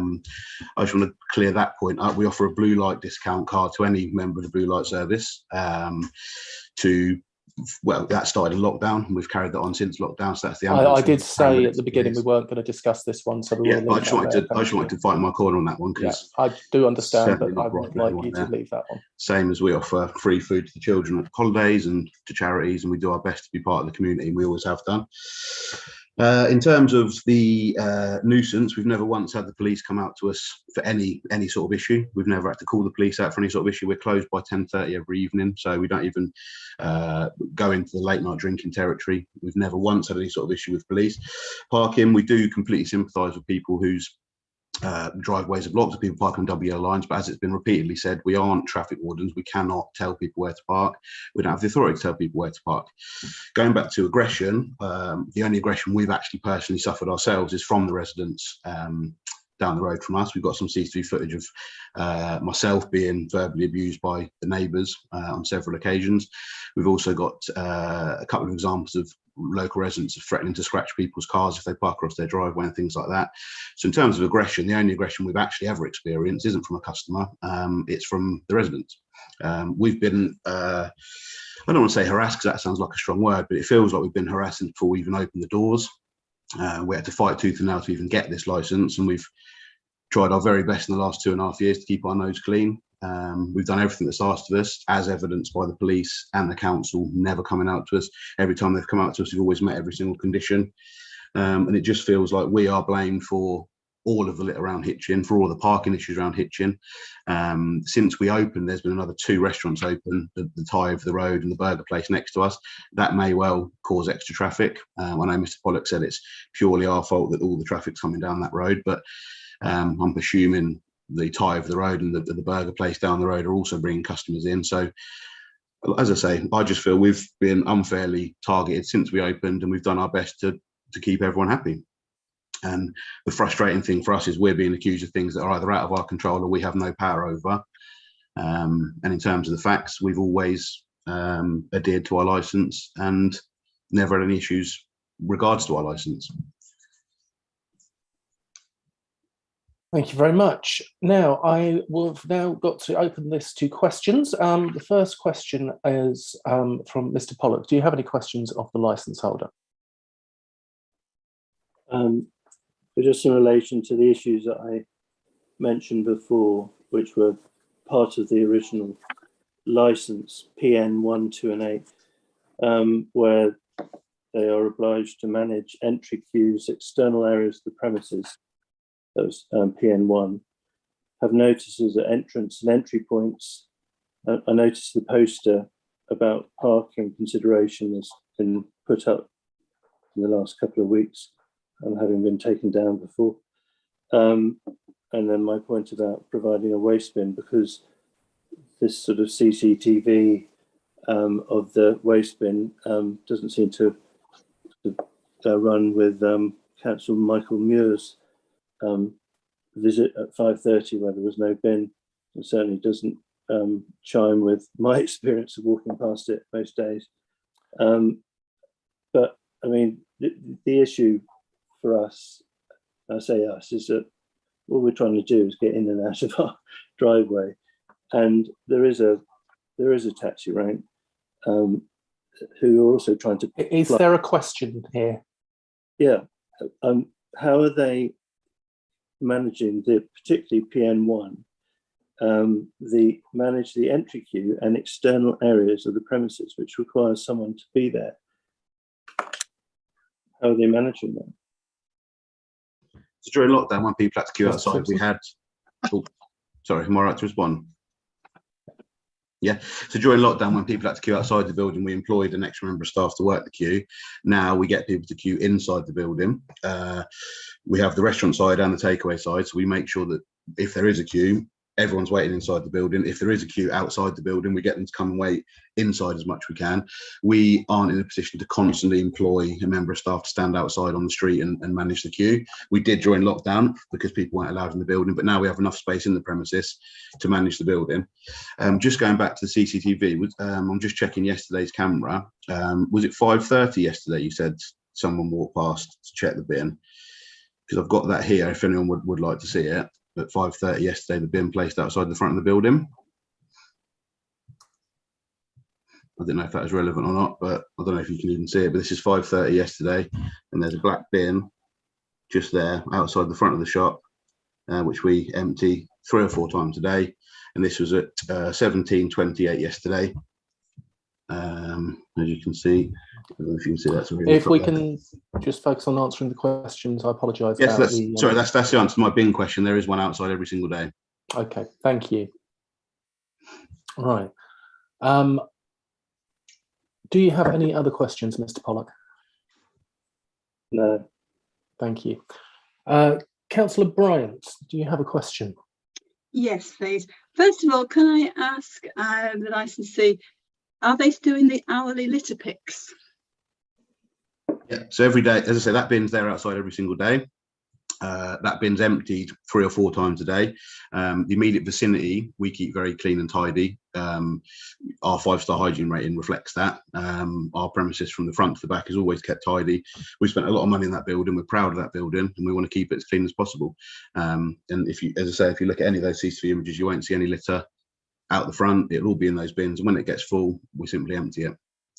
just want to clear that point up. We offer a blue light discount card to any member of the blue light service. Well, that started in lockdown, and we've carried that on since lockdown. So that's the. I did say at the beginning we weren't going to discuss this one, so yeah. I just wanted to fight my corner on that one, because I do understand, but I would like you to leave that one. Same as we offer free food to the children at holidays and to charities, and we do our best to be part of the community. We always have done. In terms of the nuisance, we've never once had the police come out to us for any sort of issue. We've never had to call the police out for any sort of issue. We're closed by 10:30 every evening, so we don't even go into the late night drinking territory. We've never once had any sort of issue with police. Parking, we do completely sympathise with people whose driveways are blocked, people park on double yellow lines, but as it's been repeatedly said, we aren't traffic wardens. We cannot tell people where to park. We don't have the authority to tell people where to park. Going back to aggression, the only aggression we've actually personally suffered ourselves is from the residents down the road from us. We've got some CCTV footage of myself being verbally abused by the neighbours on several occasions. We've also got a couple of examples of local residents threatening to scratch people's cars if they park across their driveway and things like that. So in terms of aggression, the only aggression we've actually ever experienced isn't from a customer, it's from the residents. We've been, I don't want to say harassed because that sounds like a strong word, but it feels like we've been harassing before we even opened the doors. We had to fight tooth and nail to even get this licence, and we've tried our very best in the last 2.5 years to keep our nose clean. We've done everything that's asked of us, as evidenced by the police and the council never coming out to us. Every time they've come out to us, we've always met every single condition. And it just feels like we are blamed for all of the lit around Hitchin, for all the parking issues around Hitchin. Since we opened, there's been another 2 restaurants open, the tie over the road and the burger place next to us. That may well cause extra traffic. I know Mr. Pollock said it's purely our fault that all the traffic's coming down that road, but I'm presuming the tie over the road and the burger place down the road are also bringing customers in. So as I say, I just feel we've been unfairly targeted since we opened, and we've done our best to keep everyone happy. And the frustrating thing for us is we're being accused of things that are either out of our control or we have no power over. And in terms of the facts, we've always adhered to our licence and never had any issues regards to our licence. Thank you very much. Now, I will have now got to open this to questions. The first question is from Mr. Pollock. Do you have any questions of the licence holder? But just in relation to the issues that I mentioned before, which were part of the original licence, PN 1, 2 and 8, where they are obliged to manage entry queues, external areas of the premises, those PN 1, have notices at entrance and entry points. I noticed the poster about parking consideration has been put up in the last couple of weeks, and having been taken down before. And then my point about providing a waste bin, because this sort of CCTV of the waste bin doesn't seem to run with Councillor Michael Muir's visit at 5:30 where there was no bin. It certainly doesn't chime with my experience of walking past it most days. But I mean, the issue for us, I say us, is that all we're trying to do is get in and out of our driveway, and there is a taxi rank who are also trying to. Is there a question here? Yeah, how are they managing particularly PN 1? Manage the entry queue and external areas of the premises, which requires someone to be there. How are they managing that? So during lockdown, when people had to queue outside, we had. Oh, sorry, am I right to respond? Yeah. So during lockdown, when people had to queue outside the building, we employed an extra member of staff to work the queue. Now we get people to queue inside the building. We have the restaurant side and the takeaway side. So we make sure that if there is a queue, everyone's waiting inside the building. If there is a queue outside the building, we get them to come and wait inside as much as we can. We aren't in a position to constantly employ a member of staff to stand outside on the street and manage the queue. We did during lockdown because people weren't allowed in the building, but now we have enough space in the premises to manage the building. Just going back to the CCTV, I'm just checking yesterday's camera. Was it 5:30 yesterday? You said someone walked past to check the bin, because I've got that here if anyone would like to see it. At 5:30 yesterday, the bin placed outside the front of the building. I don't know if that is relevant or not, but I don't know if you can even see it, but this is 5:30 yesterday, and there's a black bin just there outside the front of the shop, which we empty 3 or 4 times a day. And this was at 17:28 yesterday. As you can see, I don't know if you can see that. If we can just focus on answering the questions, I apologise. Yes, that's the answer to my bin question. There is one outside every single day. Okay, thank you. Right. Do you have any other questions, Mr. Pollock? No. Thank you. Councillor Bryant, do you have a question? Yes, please. First of all, can I ask the licensee, are they doing the hourly litter picks? Yeah, so every day, as I say, that bin's there outside every single day. That bin's emptied 3 or 4 times a day. The immediate vicinity, we keep very clean and tidy. Our 5-star hygiene rating reflects that. Our premises from the front to the back is always kept tidy. We spent a lot of money in that building. We're proud of that building, and we want to keep it as clean as possible. And if you, as I say, if you look at any of those CCTV images, you won't see any litter out the front. It'll all be in those bins, and when it gets full, we simply empty it.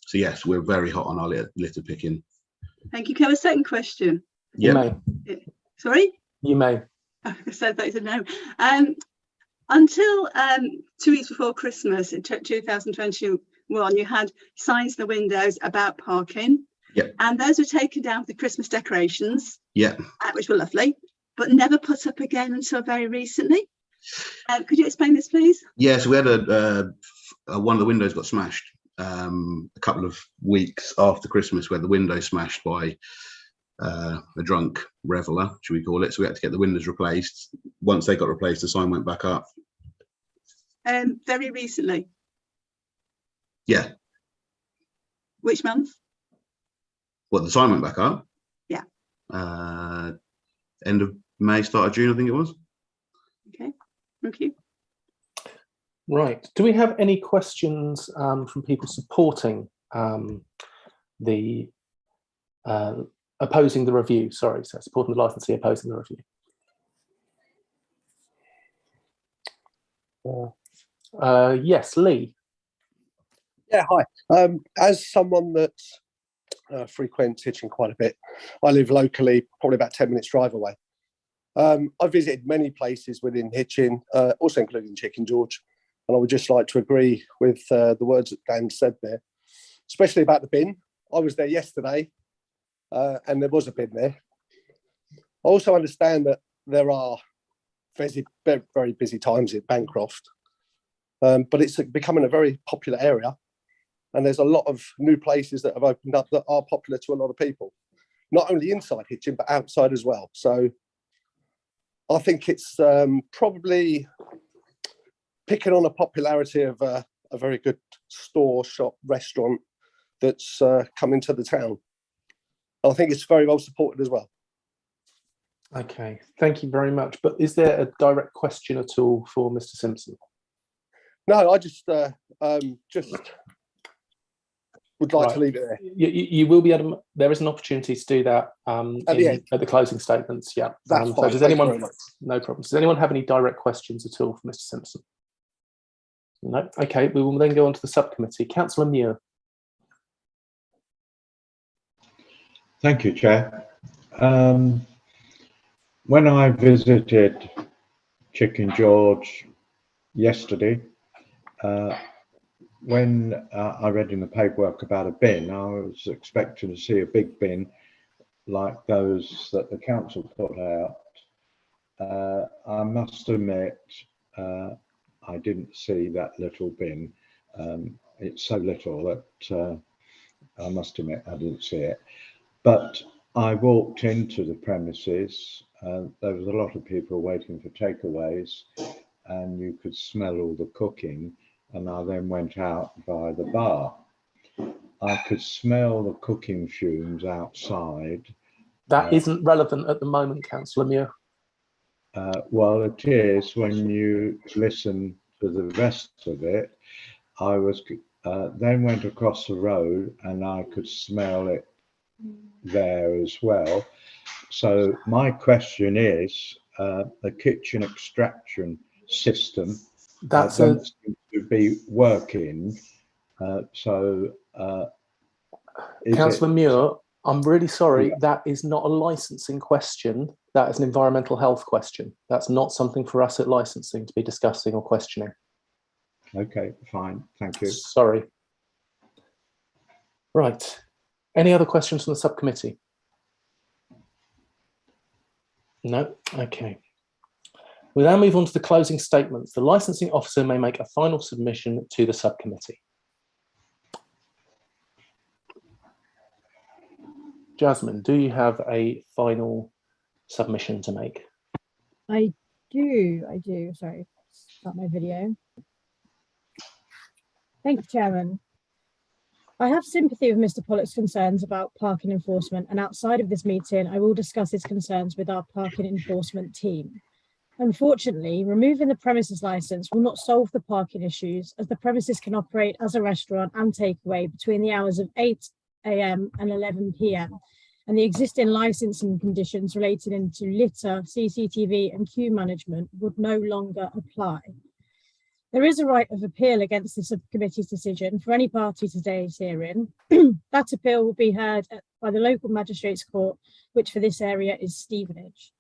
So yes, we're very hot on our litter picking. Thank you. Can I have a second question? You may. Sorry? You may. I said that, no. Until 2 weeks before Christmas in 2021, you had signs in the windows about parking. Yeah. And those were taken down with the Christmas decorations. Yeah. Which were lovely, but never put up again until very recently. Could you explain this, please? Yeah, so we had one of the windows got smashed a couple of weeks after Christmas, where the window smashed by a drunk reveller, should we call it. So we had to get the windows replaced. Once they got replaced, the sign went back up. Very recently. Yeah. Which month? What, the sign went back up? Yeah. End of May, start of June, I think it was. Okay, thank you. Right. Do we have any questions from people supporting the opposing the review? Sorry, so supporting the licensee, opposing the review. Yes, Lee. Yeah, hi. As someone that frequents Hitchin quite a bit, I live locally, probably about 10 minutes drive away. I've visited many places within Hitchin, also including Chicken George, and I would just like to agree with the words that Dan said there, especially about the bin. I was there yesterday, and there was a bin there. I also understand that there are very busy times at Bancroft, but it's becoming a very popular area, and there's a lot of new places that have opened up that are popular to a lot of people, not only inside Hitchin, but outside as well. So I think it's probably picking on a popularity of a very good store, shop, restaurant that's come into the town. I think it's very well supported as well. Okay, thank you very much. But is there a direct question at all for Mr. Simpson? No, I just would like to leave it there. You will be able to, there is an opportunity to do that at the closing statements. Yeah. That's fine. So does anyone, no problem. Does anyone have any direct questions at all for Mr. Simpson? No. Okay, we will then go on to the subcommittee. Councillor Muir. Thank you, Chair. When I visited Chicken George yesterday, when I read in the paperwork about a bin, I was expecting to see a big bin like those that the council put out I must admit, I didn't see that little bin. It's so little that I must admit I didn't see it. But I walked into the premises. There was a lot of people waiting for takeaways, and you could smell all the cooking. And I then went out by the bar. I could smell the cooking fumes outside. That isn't relevant at the moment, Councillor Muir. Well, it is when you listen to the rest of it. I was then went across the road and I could smell it there as well. So my question is, the kitchen extraction system doesn't seem to be working. Councillor Muir, I'm really sorry, that is not a licensing question. That is an environmental health question. That's not something for us at licensing to be discussing or questioning. Okay, fine, thank you. Sorry. Right. Any other questions from the subcommittee? No? Okay. We now move on to the closing statements. The licensing officer may make a final submission to the subcommittee. Jasmine, do you have a final submission to make? I do. Sorry, start my video. Thank you, Chairman. I have sympathy with Mr. Pollock's concerns about parking enforcement, and outside of this meeting, I will discuss his concerns with our parking enforcement team. Unfortunately, removing the premises licence will not solve the parking issues, as the premises can operate as a restaurant and takeaway between the hours of 8 AM and 11 PM, and the existing licensing conditions relating to litter, CCTV and queue management would no longer apply. There is a right of appeal against the subcommittee's decision for any party to today's hearing. That appeal will be heard by the local magistrates court, which for this area is Stevenage.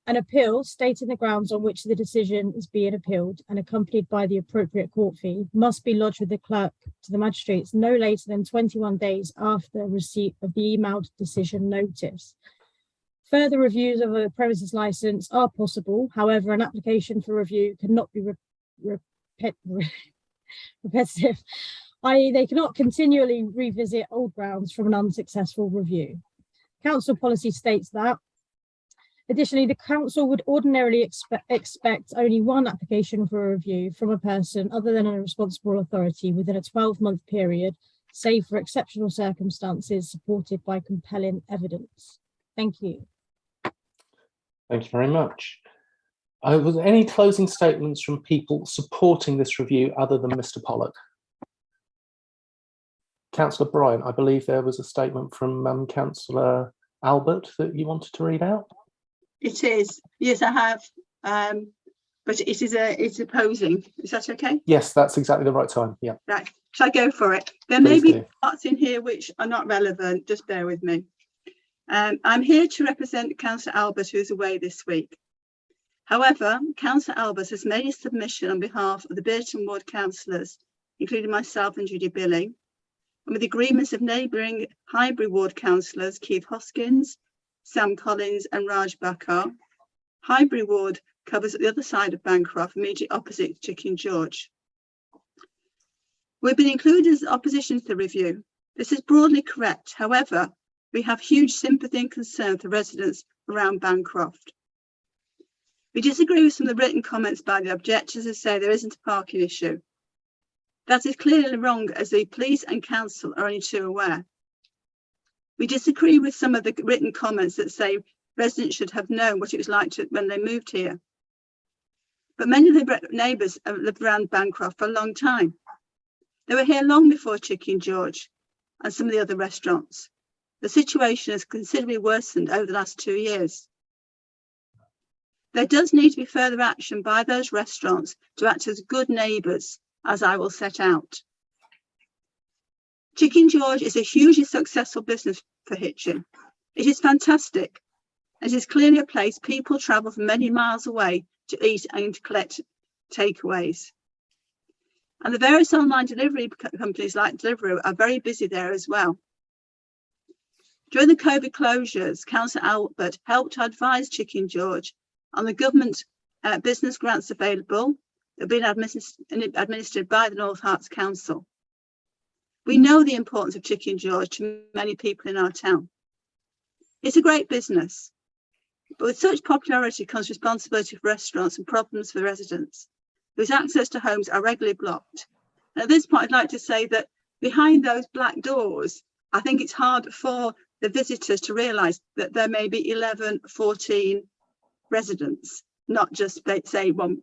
An appeal stating the grounds on which the decision is being appealed and accompanied by the appropriate court fee must be lodged with the clerk to the magistrates no later than 21 days after receipt of the emailed decision notice. Further reviews of a premises licence are possible. However, an application for review cannot be repetitive, i.e. they cannot continually revisit old grounds from an unsuccessful review. Council policy states that. Additionally, the council would ordinarily expect only one application for a review from a person other than a responsible authority within a 12-month period, save for exceptional circumstances supported by compelling evidence. Thank you. Thank you very much. Was there any closing statements from people supporting this review other than Mr. Pollock? Councillor Bryant, I believe there was a statement from Councillor Albert that you wanted to read out. It is. Yes, I have. But it's opposing. Is that okay? Yes, that's exactly the right time. Yeah. Right. Shall I go for it? There may be parts in here which are not relevant. Just bear with me. I'm here to represent Councillor Albert, who is away this week. However, Councillor Albert has made a submission on behalf of the Burton Ward councillors, including myself and Judy Billing, and with agreements of neighbouring Highbury Ward councillors Keith Hoskins, Sam Collins and Raj Bakar. Highbury Ward covers the other side of Bancroft, immediately opposite Chicken George. We've been included as opposition to the review. This is broadly correct. However, we have huge sympathy and concern for residents around Bancroft. We disagree with some of the written comments by the objectors who say there isn't a parking issue. That is clearly wrong, as the police and council are only too aware. We disagree with some of the written comments that say residents should have known what it was like when they moved here. But many of the neighbours have lived around Bancroft for a long time. They were here long before Chicken George and some of the other restaurants. The situation has considerably worsened over the last 2 years. There does need to be further action by those restaurants to act as good neighbours, as I will set out. Chicken George is a hugely successful business for Hitchin. It is fantastic. It is clearly a place people travel from many miles away to eat and to collect takeaways. And the various online delivery companies like Deliveroo are very busy there as well. During the COVID closures, Councillor Albert helped advise Chicken George on the government business grants available that have been administered by the North Herts Council. We know the importance of Chicken George to many people in our town. It's a great business, but with such popularity comes responsibility for restaurants and problems for residents whose access to homes are regularly blocked. And at this point, I'd like to say that behind those black doors, I think it's hard for the visitors to realise that there may be 11, 14 residents, not just say one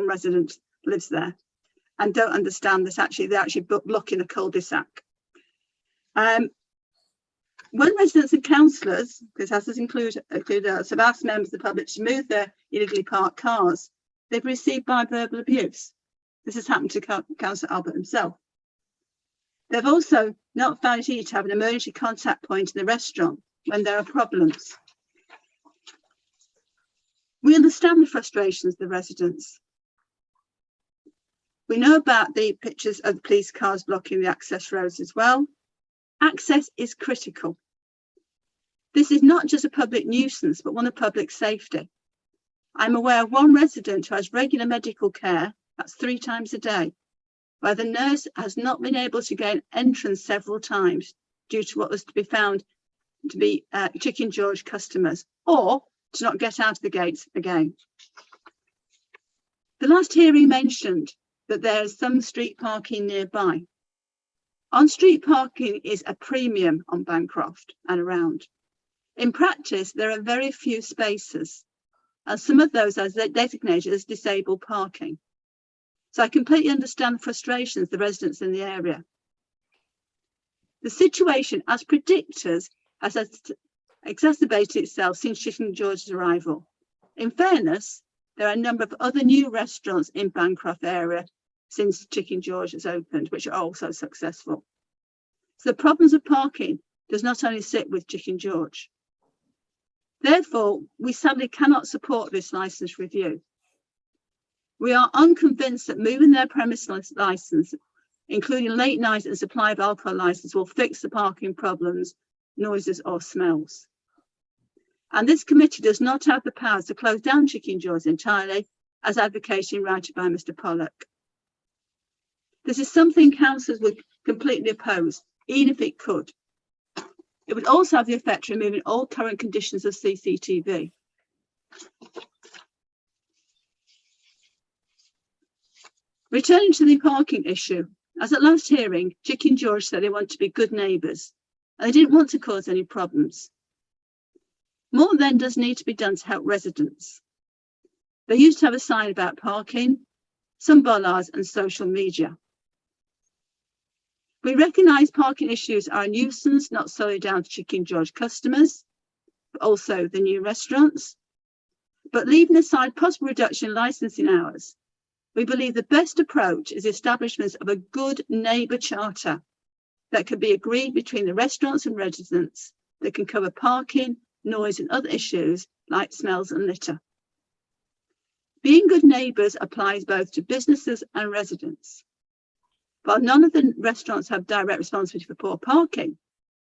resident lives there, and don't understand that they're actually blocking a cul-de-sac. When residents and councillors, because as this include us, have asked members of the public to move their illegally parked cars, they've received verbal abuse. This has happened to Councillor Albert himself. They've also not found it easy to have an emergency contact point in the restaurant when there are problems. We understand the frustrations of the residents. We know about the pictures of the police cars blocking the access roads as well. Access is critical. This is not just a public nuisance, but one of public safety. I'm aware of one resident who has regular medical care, that's 3 times a day, where the nurse has not been able to gain entrance several times due to what was to be found to be Chicken George customers, or to not get out of the gates again. The last hearing mentioned that there is some street parking nearby. On-street parking is a premium on Bancroft and around. In practice, there are very few spaces, and some of those are designated as disabled parking. So I completely understand the frustrations of the residents in the area. The situation, as predicted, has exacerbated itself since Chicken George's arrival. In fairness, there are a number of other new restaurants in Bancroft area since Chicken George has opened, which are also successful. So the problems of parking does not only sit with Chicken George. Therefore, we sadly cannot support this licence review. We are unconvinced that moving their premise licence, including late night and supply of alcohol licence, will fix the parking problems, noises or smells. And this committee does not have the powers to close down Chicken George entirely, as advocated in writing by Mr. Pollock. This is something councillors would completely oppose, even if it could. It would also have the effect of removing all current conditions of CCTV. Returning to the parking issue, as at last hearing, Chicken George said they want to be good neighbours and they didn't want to cause any problems. More then does need to be done to help residents. They used to have a sign about parking, some bollards and social media. We recognise parking issues are a nuisance, not solely down to Chicken George customers, but also the new restaurants. But leaving aside possible reduction in licensing hours, we believe the best approach is the establishment of a good neighbour charter that can be agreed between the restaurants and residents that can cover parking, noise and other issues like smells and litter. Being good neighbours applies both to businesses and residents. While none of the restaurants have direct responsibility for poor parking,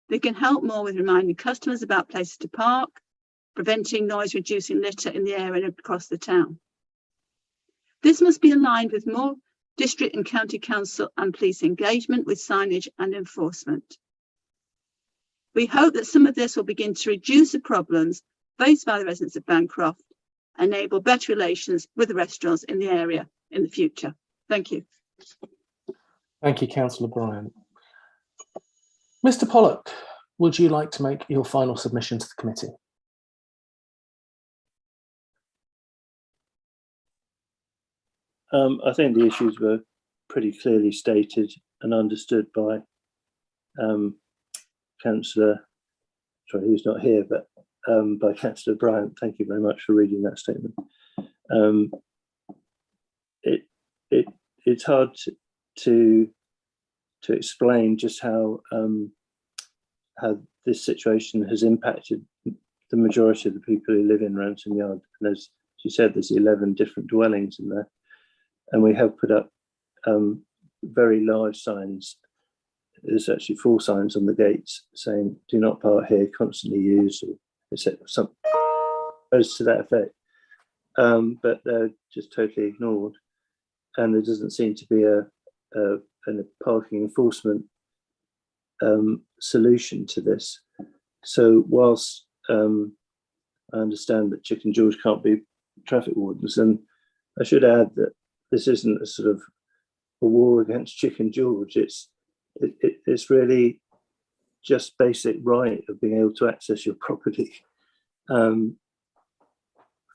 they can help more with reminding customers about places to park, preventing noise, reducing litter in the area and across the town. This must be aligned with more district and county council and police engagement with signage and enforcement. We hope that some of this will begin to reduce the problems faced by the residents of Bancroft, enable better relations with the restaurants in the area in the future. Thank you. Thank you, Councillor Bryant. Mr. Pollock, would you like to make your final submission to the committee? I think the issues were pretty clearly stated and understood by Councillor, sorry, who's not here, but by Councillor Bryant. Thank you very much for reading that statement. It's hard to explain just how this situation has impacted the majority of the people who live in Ransom Yard. And as she said, there's 11 different dwellings in there. And we have put up very large signs. There's actually 4 signs on the gates saying, do not park here, constantly use, or etc. Some words to that effect. but they're just totally ignored. And there doesn't seem to be a parking enforcement solution to this. So whilst I understand that Chicken George can't be traffic wardens, and I should add that this isn't a sort of a war against Chicken George. It's really just basic right of being able to access your property, for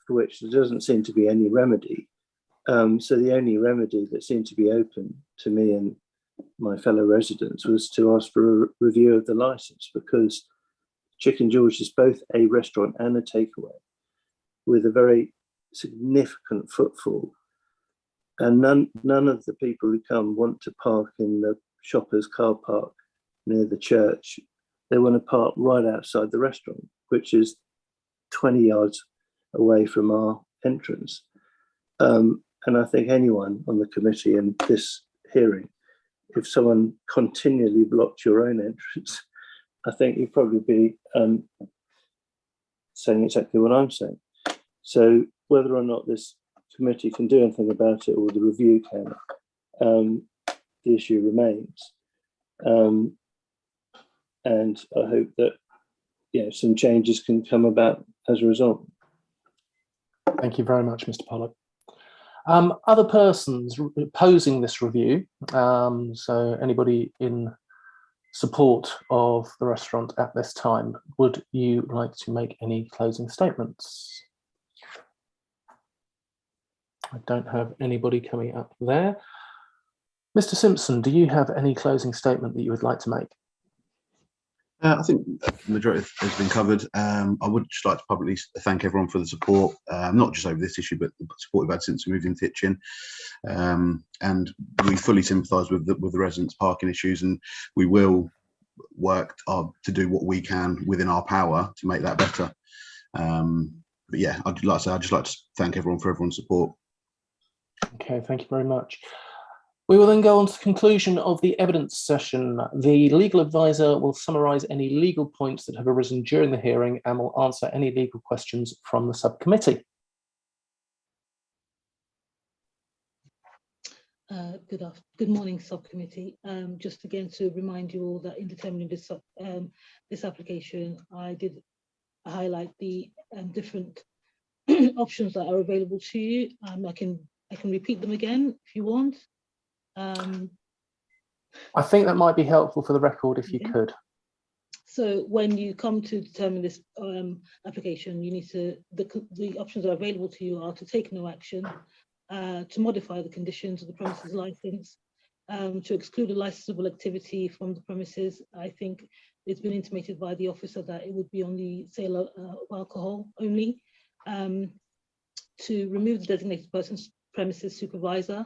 which there doesn't seem to be any remedy. So the only remedy that seemed to be open to me and my fellow residents was to ask for a review of the license, because Chicken George is both a restaurant and a takeaway with a very significant footfall. And none of the people who come want to park in the shoppers' car park near the church. They want to park right outside the restaurant, which is 20 yards away from our entrance. And I think anyone on the committee in this hearing, if someone continually blocked your own entrance, I think you'd probably be saying exactly what I'm saying. So whether or not this committee can do anything about it, or the review can, the issue remains. And I hope that some changes can come about as a result. Thank you very much, Mr. Pollock. Other persons opposing this review, so anybody in support of the restaurant at this time, would you like to make any closing statements? I don't have anybody coming up there. Mr. Simpson, do you have any closing statement that you would like to make? I think the majority has been covered. I would just like to publicly thank everyone for the support, not just over this issue, but the support we've had since we moved into Hitchin. And we fully sympathise with the residents' parking issues, and we will work to do what we can within our power to make that better. But yeah, I'd just like to thank everyone for everyone's support. Okay, thank you very much. We will then go on to the conclusion of the evidence session. The legal advisor will summarise any legal points that have arisen during the hearing and will answer any legal questions from the subcommittee. Good morning, subcommittee. Just again to remind you all that in determining this application, I did highlight the different options that are available to you. I can repeat them again if you want. I think that might be helpful for the record if you could. So when you come to determine this application, you need to, the options that are available to you are to take no action, to modify the conditions of the premises license, to exclude a licensable activity from the premises. I think it's been intimated by the officer that it would be on the sale of alcohol only, to remove the designated person's premises supervisor,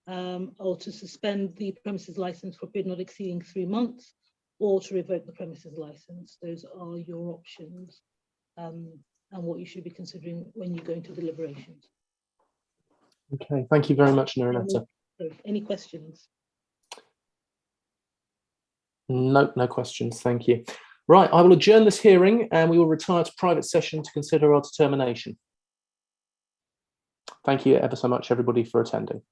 or to suspend the premises license for a period not exceeding 3 months, or to revoke the premises license. Those are your options, and what you should be considering when you go into deliberations. Okay, thank you very much, Nirunetta. Any questions? Nope, no questions, thank you. Right, I will adjourn this hearing and we will retire to private session to consider our determination. Thank you ever so much, everybody, for attending.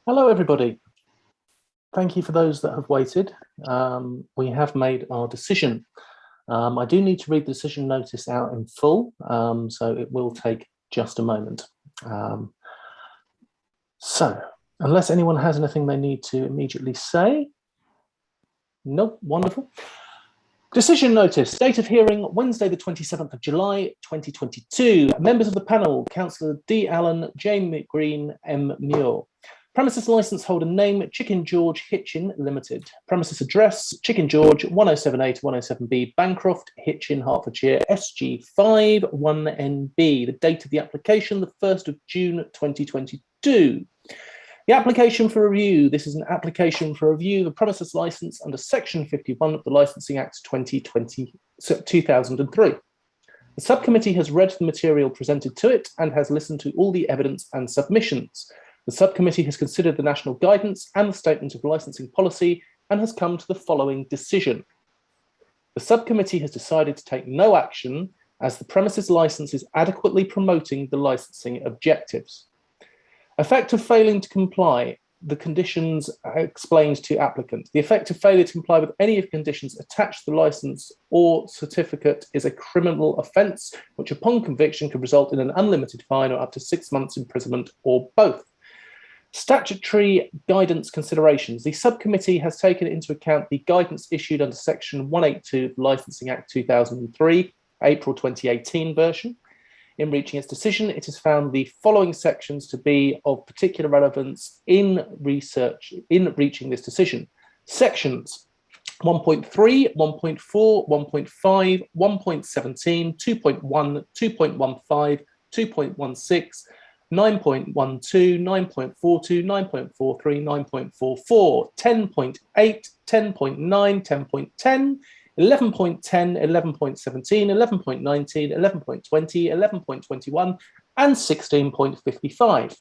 Hello, everybody. Thank you for those that have waited. We have made our decision. I do need to read the decision notice out in full, so it will take just a moment. So, unless anyone has anything they need to immediately say. Nope, wonderful. Decision notice, date of hearing, Wednesday the 27th of July, 2022. Members of the panel, Councillor D. Allen, Jane Green, M. Muir. Premises licence holder name, Chicken George Hitchin Limited. Premises address, Chicken George, 1078 107B, Bancroft, Hitchin, Hertfordshire, SG5 1NB. The date of the application, the 1st of June 2022. The application for review. This is an application for review of the premises licence under Section 51 of the Licensing Act 2003. The subcommittee has read the material presented to it and has listened to all the evidence and submissions. The subcommittee has considered the national guidance and the statement of licensing policy and has come to the following decision. The subcommittee has decided to take no action as the premises licence is adequately promoting the licensing objectives. Effect of failing to comply, the conditions explained to applicant. The effect of failure to comply with any of the conditions attached to the licence or certificate is a criminal offence, which upon conviction could result in an unlimited fine or up to 6 months imprisonment or both. Statutory guidance considerations. The subcommittee has taken into account the guidance issued under Section 182 of the Licensing Act 2003, April 2018 version. In reaching its decision, it has found the following sections to be of particular relevance in reaching this decision. Sections 1.3, 1.4, 1.5, 1.17, 2.1, 2.15, 2.16, 9.12, 9.42, 9.43, 9.44, 10.8, 10.9, 10.10, 11.10, 11.17, 11.19, 11.20, 11.21, and 16.55.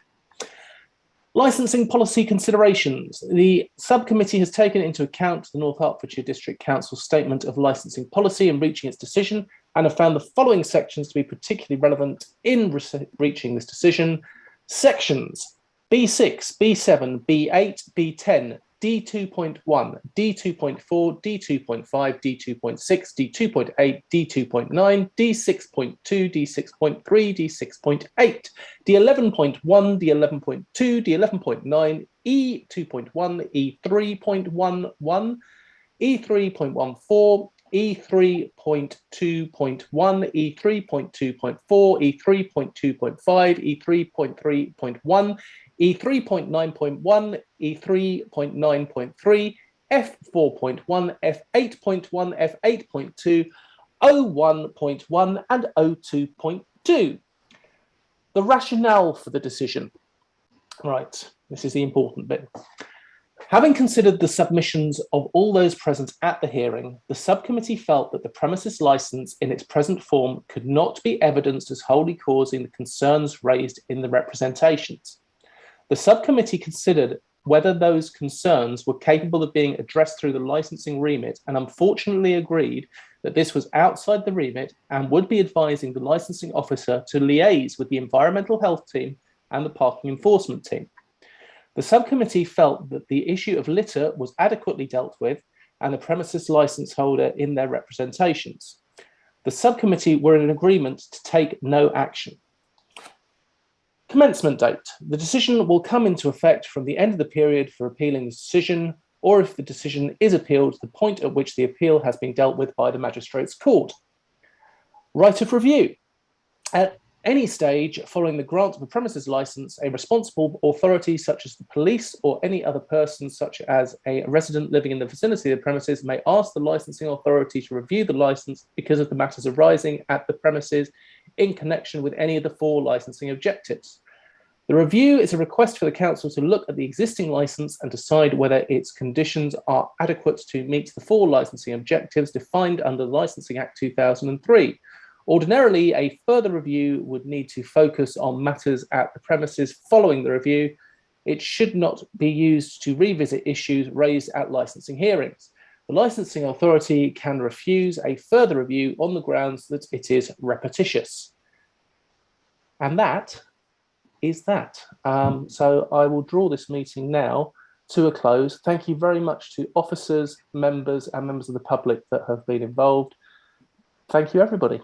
Licensing policy considerations. The subcommittee has taken into account the North Hertfordshire District Council's statement of licensing policy in reaching its decision and have found the following sections to be particularly relevant in reaching this decision. Sections B6, B7, B8, B10, D2.1, D2.4, D2.5, D2.6, D2.8, D2.9, D6.2, D6.3, D6.8, D11.1, D11.2, D11.9, E2.1, E3.11, E3.14, E3.2.1, E3.2.4, E3.2.5, E3.3.1, E3.9.1, E3.9.3, F4.1, F8.1, F8.2, O1.1 and O2.2. The rationale for the decision. Right, this is the important bit. Having considered the submissions of all those present at the hearing, the subcommittee felt that the premises licence in its present form could not be evidenced as wholly causing the concerns raised in the representations. The subcommittee considered whether those concerns were capable of being addressed through the licensing remit and unfortunately agreed that this was outside the remit and would be advising the licensing officer to liaise with the environmental health team and the parking enforcement team. The subcommittee felt that the issue of litter was adequately dealt with and the premises licence holder in their representations. The subcommittee were in agreement to take no action. Commencement date. The decision will come into effect from the end of the period for appealing the decision, or if the decision is appealed, the point at which the appeal has been dealt with by the Magistrates' Court. Right of review. At any stage following the grant of a premises licence, a responsible authority such as the police or any other person such as a resident living in the vicinity of the premises may ask the licensing authority to review the licence because of the matters arising at the premises in connection with any of the 4 licensing objectives. The review is a request for the council to look at the existing licence and decide whether its conditions are adequate to meet the 4 licensing objectives defined under the Licensing Act 2003. Ordinarily, a further review would need to focus on matters at the premises following the review. It should not be used to revisit issues raised at licensing hearings. The licensing authority can refuse a further review on the grounds that it is repetitious. And that is that. So I will draw this meeting now to a close. Thank you very much to officers, members and members of the public that have been involved. Thank you, everybody.